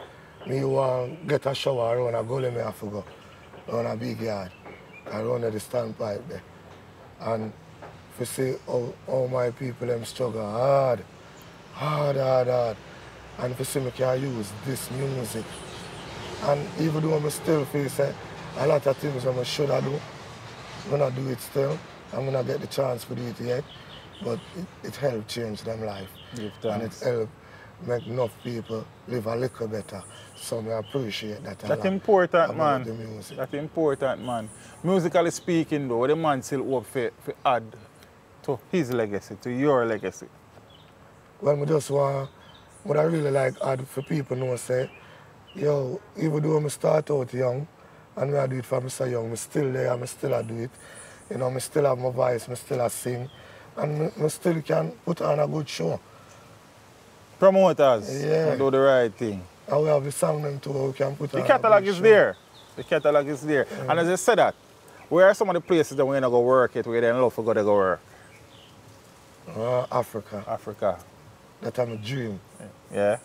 me want to get a shower around a gully, me have to go around a big yard, around the standpipe there. And if you see how my people them struggle hard. And if you see me can use this music. And even though I still feel say a lot of things I should have do, I'm gonna do it still. I'm gonna get the chance to do it yet. But it helped change them life. And it helped make enough people live a little better. So I appreciate that a lot. That's important, man. The music. That's important, man. Musically speaking, though, what the man still hope for add to his legacy, to your legacy? Well, I just want, what I really like add for people know say, yo, even though I start out young, and I do it from so young, I still there, I still do it. You know, I still have my voice, I still sing, and I still can put on a good show. Promoters, Yeah. do the right thing. And we have the song them too, we can put on The a catalog good is show. there. The catalog is there. And as I said that, where are some of the places that we're going to go work it, where they love to go work? Africa. Africa. That's my dream. Yeah.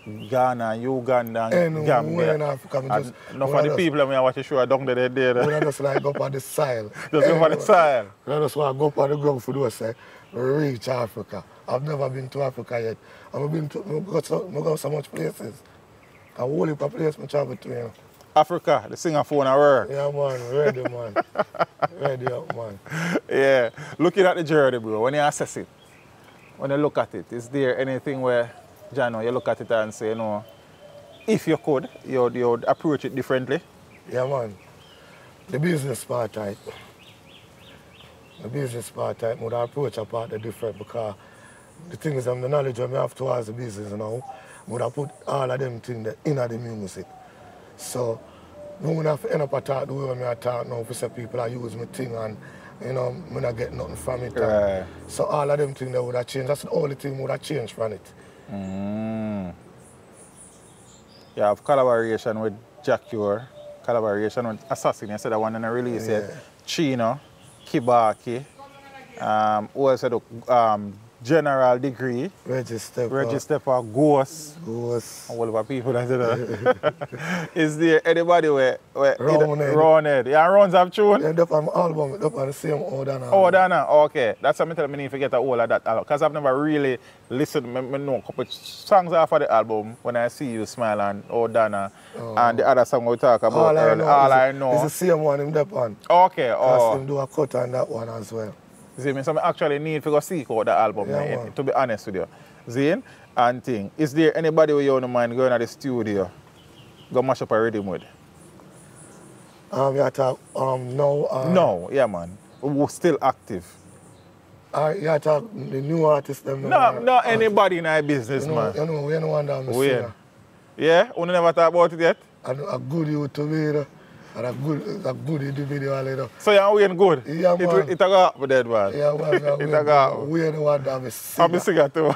Ghana, Uganda, and Anywhere Gambia. in Africa. And enough of the people that watch the show down there. When I just like go up on the soil. Just go for the style. I just want to go up on the ground for those say, reach Africa. I've never been to Africa yet. I've been to, I go so much places. A whole heap of places I travel to, you know. Africa, the singer phone at work. Yeah, man, ready, man. Ready up, man. Yeah. Looking at the journey, bro, when you assess it, when you look at it, is there anything where, Jano, you look at it and say, you know, if you could, you'd approach it differently? Yeah, man. The business part, right? The business part, right, would approach a part different because the thing is, the knowledge I have towards the business now, would have put all of them things in the music. So, I would have to end up a talk the way I talk now, for some people I use my thing and, you know, I don't get nothing from it. Right. So all of them things that would have changed. That's the only thing would have changed from it. You have collaboration with Jack Ure, collaboration with Assassin, you said that one in the release yet. Chino, Kibaki, who else said General Degree, Register. Ghost. Ghost. All of our people that did that. Is there anybody where Roundhead. Yeah, Rounds have tune? Yeah, up on my album, up on the same order now. Oh, Dana, okay. That's something that I need to get all of that because I've never really listened. I know a couple of songs off of the album when I See You Smile and Oh Dana and the other song we talk about. All I know. I know. It's the same one him up on. Okay, Because him do a cut on that one as well. See me? So I actually need to go seek out the album, Yeah, man, man. to be honest with you. Zane, and thing. Is there anybody with you on the mind going to the studio, go mash up a rhythm with? You talk no. No, yeah, man. Who's still active? You talk the new artist them. No, anybody in our business, You know, man. you know, we don't want that Weird. singer. Yeah? You never thought about it yet? And a good youth to me, you know, and a good individual, you know. So you're waiting good? Yeah, man. It a go happen then, man. Yeah, man, It a go happen. we don't want that singer. I'm a singer too.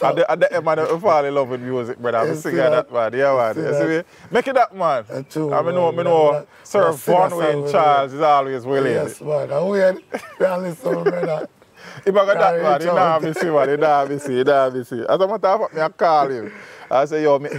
At the end, man, I fall in love with music, brother. I'm a Yes, singer yeah. that, man. Yeah, man. Yes, You see yeah. me? Make it that, man. True, I man. know, Sir That singer Von song Wayne with Charles is always willing. Yes, man. And we are listening, brother. If I got that, Carry man, it you know out. me see, man. You know me see. As a matter of fact, I call him. I say, yo, me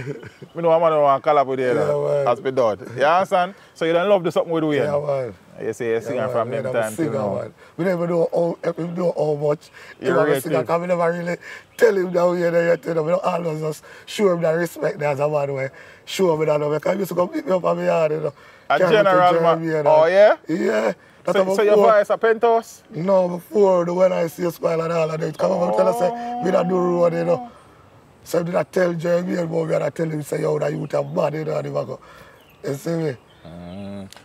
know I'm want to collab with you, Yeah, man. as me done. You understand? So you don't love the something we do here. Yeah, man. You say you're singing Yeah, from man, them I'm a time to singer, now. man. We never know how much You're I'm a rated. singer, because we never really tell him that we are there yet. You know, we don't always just show him that respect there as a man. We show him that, because he used to come pick me up on my yard, you know. A Carry me to general man. Jeremy, you know. Oh, yeah? Yeah. That's So your before- voice a penthouse? No, before the when I see a smile and all of that, come up and tell us, say, we don't do road, you know. So did I tell Jeremy and Bobby, and I tell him, say, yo, that you are bad, you know, and he go, you see me?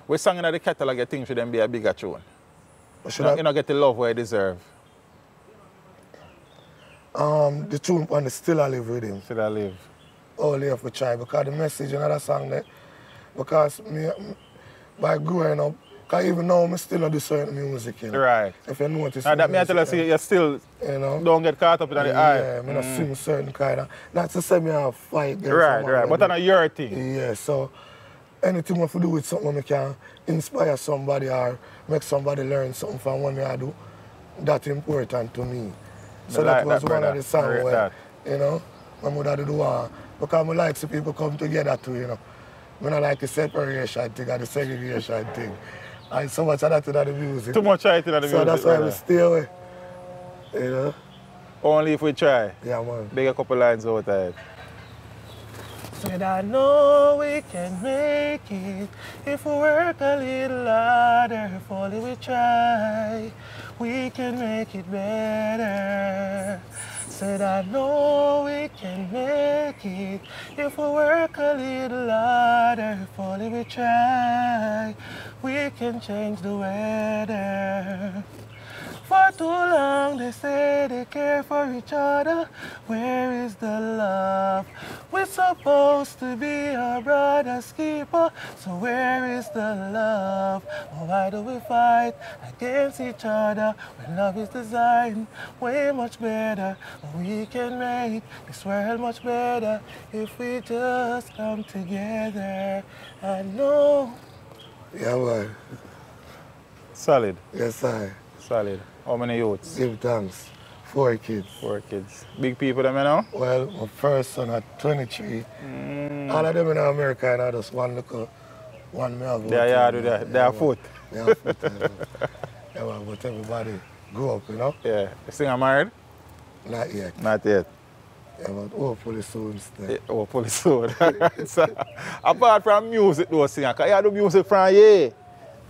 We sang in the catalog, you think should them be a bigger tune? Should I, You know, get the love where you deserve. the tune on the Still I Live with him. Should I live? Only have to try, because the message in another song there, because me, by growing up, because even now, I still do certain music, you know. Right. If you notice Now that me I music, tell us, you still you know. don't get caught up in the eye. Yeah, I sing certain kind of, not to say me I fight against Right, someone, right. But I know your thing. yeah, so anything I to do with something I can inspire somebody or make somebody learn something from what I do, that's important to me. So Me that like was that, one brother. of the songs I rate where, that. you know, my mother do one. Because I like to people come together too, you know. I don't like the separation thing or the segregation thing. And so much of that in the music. Too much writing in the So music. that's why we brother. stay away. You know? Only if we try. Yeah, man. Big a couple lines out of it. Said I know we can make it if we work a little harder. If only we try, we can make it better. Said I know we can make it if we work a little harder. If only we try, we can change the weather. For too long they say they care for each other. Where is the love? We're supposed to be our brother's keeper. So where is the love? Or why do we fight against each other when love is designed way much better? We can make this world much better if we just come together. I know. Yeah, man. Solid. Yes, I. Solid. How many youths? Give thanks. 4 kids. 4 kids. Big people them, you know? Well, my first son at 23. All of them in America, and I just one little one me have. They are yard with their foot. They are foot. Yeah, man, but everybody grew up, you know? Yeah. You sing a married? Not yet. Not yet. Yeah, but hopefully soon still. Oh, police soon. So, apart from music, though, singer, because you do music from year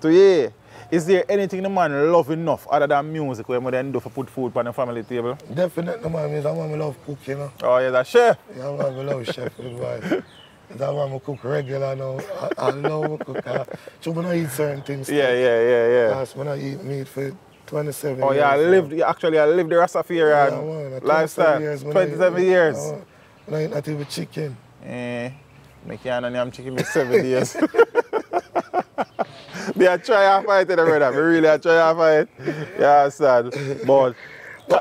to year. Is there anything the man love enough other than music where you then do for put food on the family table? Definitely, man, because I love cooking, you know? Oh, you're a chef? Yeah, man, I love chef, boy. That man, I cook regular now. I love to cook. So I eat certain things. Yeah. Because when I eat meat for 27 Oh, years. yeah, you actually lived the Rastafarian man, lifestyle. 27 years. When I eat not even chicken. I can't name chicken for 7 years. Me I try and fight it, brother. Me really I try and fight. Yeah, sad. But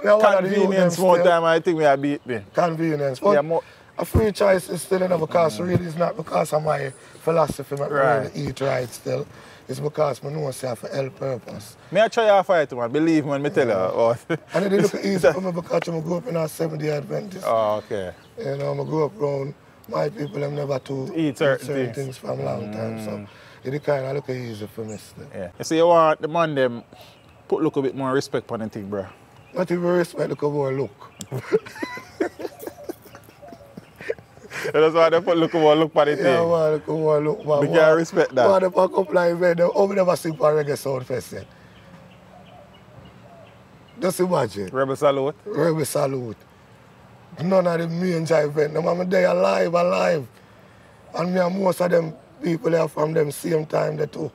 convenience more time I think we are beat me. Convenience. But Yeah, more. a free choice is still enough because really it's not because of my philosophy, I Right. really eat right still. It's because I know I for health purpose. Me I try and fight, man. Believe me when me tell you. Oh, And it look easy for me because I grew up in a 70 Adventist. oh okay. You know, I grew up around my people have never to Eat certain things from a long time. So it kind of look easy for me still. Yeah. You see, you want the man them put look a bit more respect on the thing, bro. Not even respect, look over look. That's why they put look on the Yeah, thing. man, look over look. Man. We can't respect that. Man, they pack up like men, they never sing for reggae sound fest yet. Just imagine. Rebel Salute. Rebel Salute. None of the major events. I'm there alive. And me and most of them people are from them same time there too.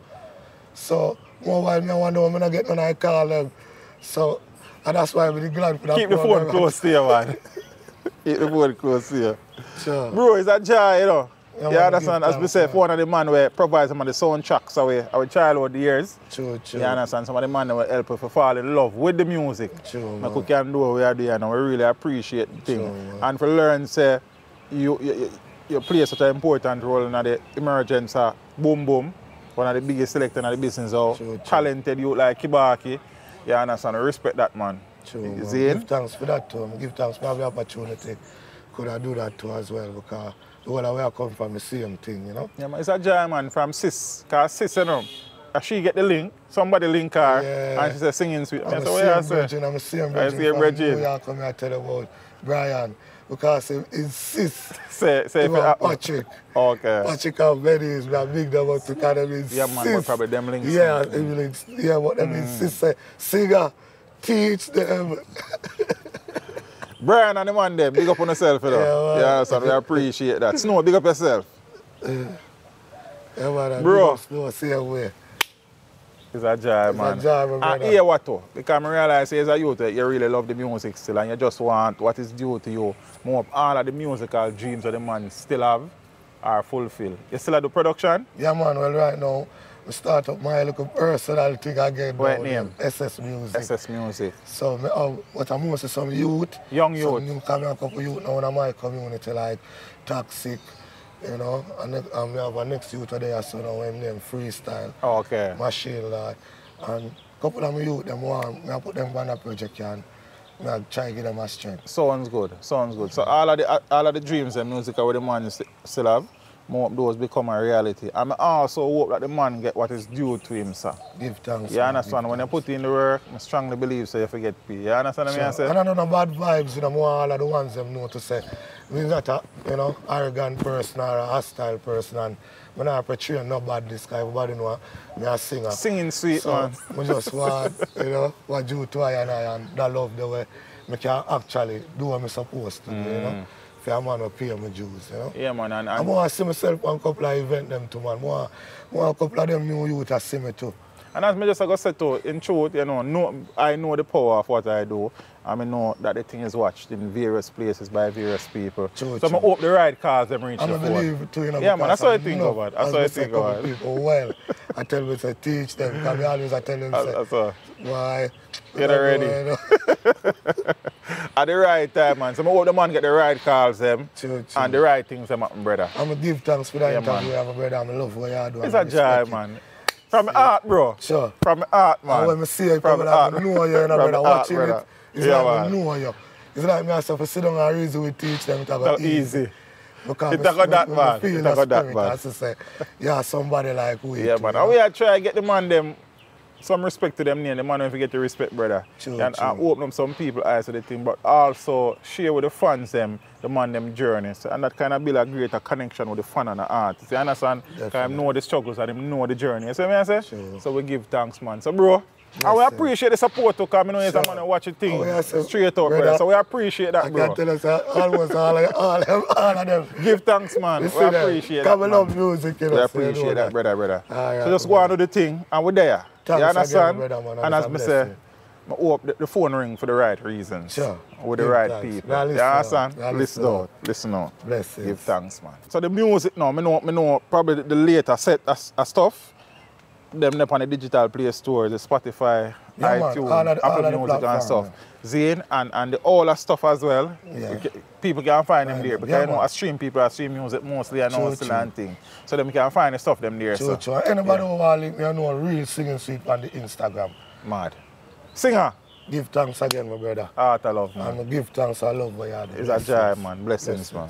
So, more while me wonder when I get when I call them. So, and that's why I'm really glad for that. Keep the phone close to you, man. Keep the phone close to you. Sure. Bro, it's a joy, you know. Yeah, You understand? As we say, one of the man who provides some of the soundtracks our childhood years. True. You understand? Some of the man that will help us to fall in love with the music. True, Like we can do what we are doing and we really appreciate the thing. True, and for learn, say, you play such an important role in the emergence of Boom Boom, one of the biggest selectors in the business, of talented youth like Kibaki. You understand? I respect that, man. True. Zane? Give thanks for that too. Give thanks for the opportunity. Could I do that too as well, because the whole way I come from the same thing, you know? Yeah, man, it's a joy, man, from Sis. Because Sis, you know, she get the link, somebody link her, and she said singing sweet. I'm the same virgin from New York, come here and tell about Brian, because he insists. Say Patrick. Okay. Patrick and Benny is big about to kind of insist. Yeah, man, but probably them links. Yeah, what them insist, say, singer, teach them. Brian and the man them, big up on yourself, you know. Yeah, so we appreciate that. Snow, big up yourself. Yeah, man, bro. Snow, same way. It's a joy, man. It's a joy, my and brother. hear what too? Because I realize as a youth, you really love the music still and you just want what is due to you. More of all of the musical dreams that the man still have are fulfilled. You still have the production? Yeah, man, well, right now, we start up my little personal thing again. What name? SS Music. SS Music. So, what I'm mostly some youth. Young youth. Some new coming, a couple youth now in my community, like Toxic, you know, and we have a next youth there, so now him name Freestyle. Oh, okay. Machine, like, and a couple of my youth, them want, I put them on a project and I try to give them a strength. Sounds good, sounds good. So all of the dreams and music where the man still have, more of those become a reality. And I also hope that the man get what is due to him, sir. Give thanks. You understand? When you put in the work, I strongly believe so you forget pay. You understand what I say? And I don't know bad vibes, you know, more all of the ones them know to say. We're not a, you know, arrogant person or a hostile person, and we're not portraying no badness, because everybody know me a singer. Singing sweet, so, man. We just want, you know, what due to I and that love the way I can actually do what I'm supposed to do, you know. For a man to pay my dues, you know. Yeah, man. And I want to see myself on a couple of events them too, man. I want a couple of them new youth to see me too. And as I just like I said too, in truth, you know, I know the power of what I do. I know that the thing is watched in various places by various people. True, so I hope the right cause them reach the phone. I believe it too, you know. Yeah, man, that's what I think about. That's what I think about. People well, I tell them to teach them, because I always tell them, why? Get ready. At the right time, man. So I hope the man get the right calls them and the right things them happen, brother. I'm going to give thanks for that interview, man. Brother. I love what you do. It's a joy, man. From the art, bro. Sure. From the art, man. And when I see you, I know you, brother. Watching it, it's like I know you. It's like me, I have to sit down and reason we teach them. It's not easy. Because it's not that, man. It's not that, man. As I say, yeah, somebody like we. Yeah, man. And we are trying to get the man them some respect to them name. The man don't forget to respect, brother. True, and open up some people eyes to the thing, but also share with the fans them, the man them journeys. And that kind of build a greater connection with the fan and the artist. You understand? Because I know the struggles and them know the journey. You see what I say? Sure. So we give thanks, man. So bro, and we appreciate the support too, because I know you're a man who watch the thing straight up, brother. So we appreciate that, bro. I can tell us almost all of them. Give thanks, man. We appreciate that, man. Love music, you know. We appreciate that, brother. Right, so just go on to the thing, and we're there. Thanks you understand? Again, brother, man. And as I say, I hope the phone ring for the right reasons. Sure. With the right people. Now, you understand? Listen out. Bless it. Give thanks, man. So the music now, I know probably the later set of stuff. Them up on the digital play store, the Spotify, iTunes, Apple Music and stuff. Zane and the all that stuff as well. Yeah. People can find them there. Because you know, I stream people, I stream music mostly and all still and thing. So them can find the stuff them there. True. Anybody who want to link me, I know a real singing sweet on the Instagram. Mad. Singer. Give thanks again, my brother. Heart of love, man. And give thanks, I love what you do. It's a joy, man. Blessings, man.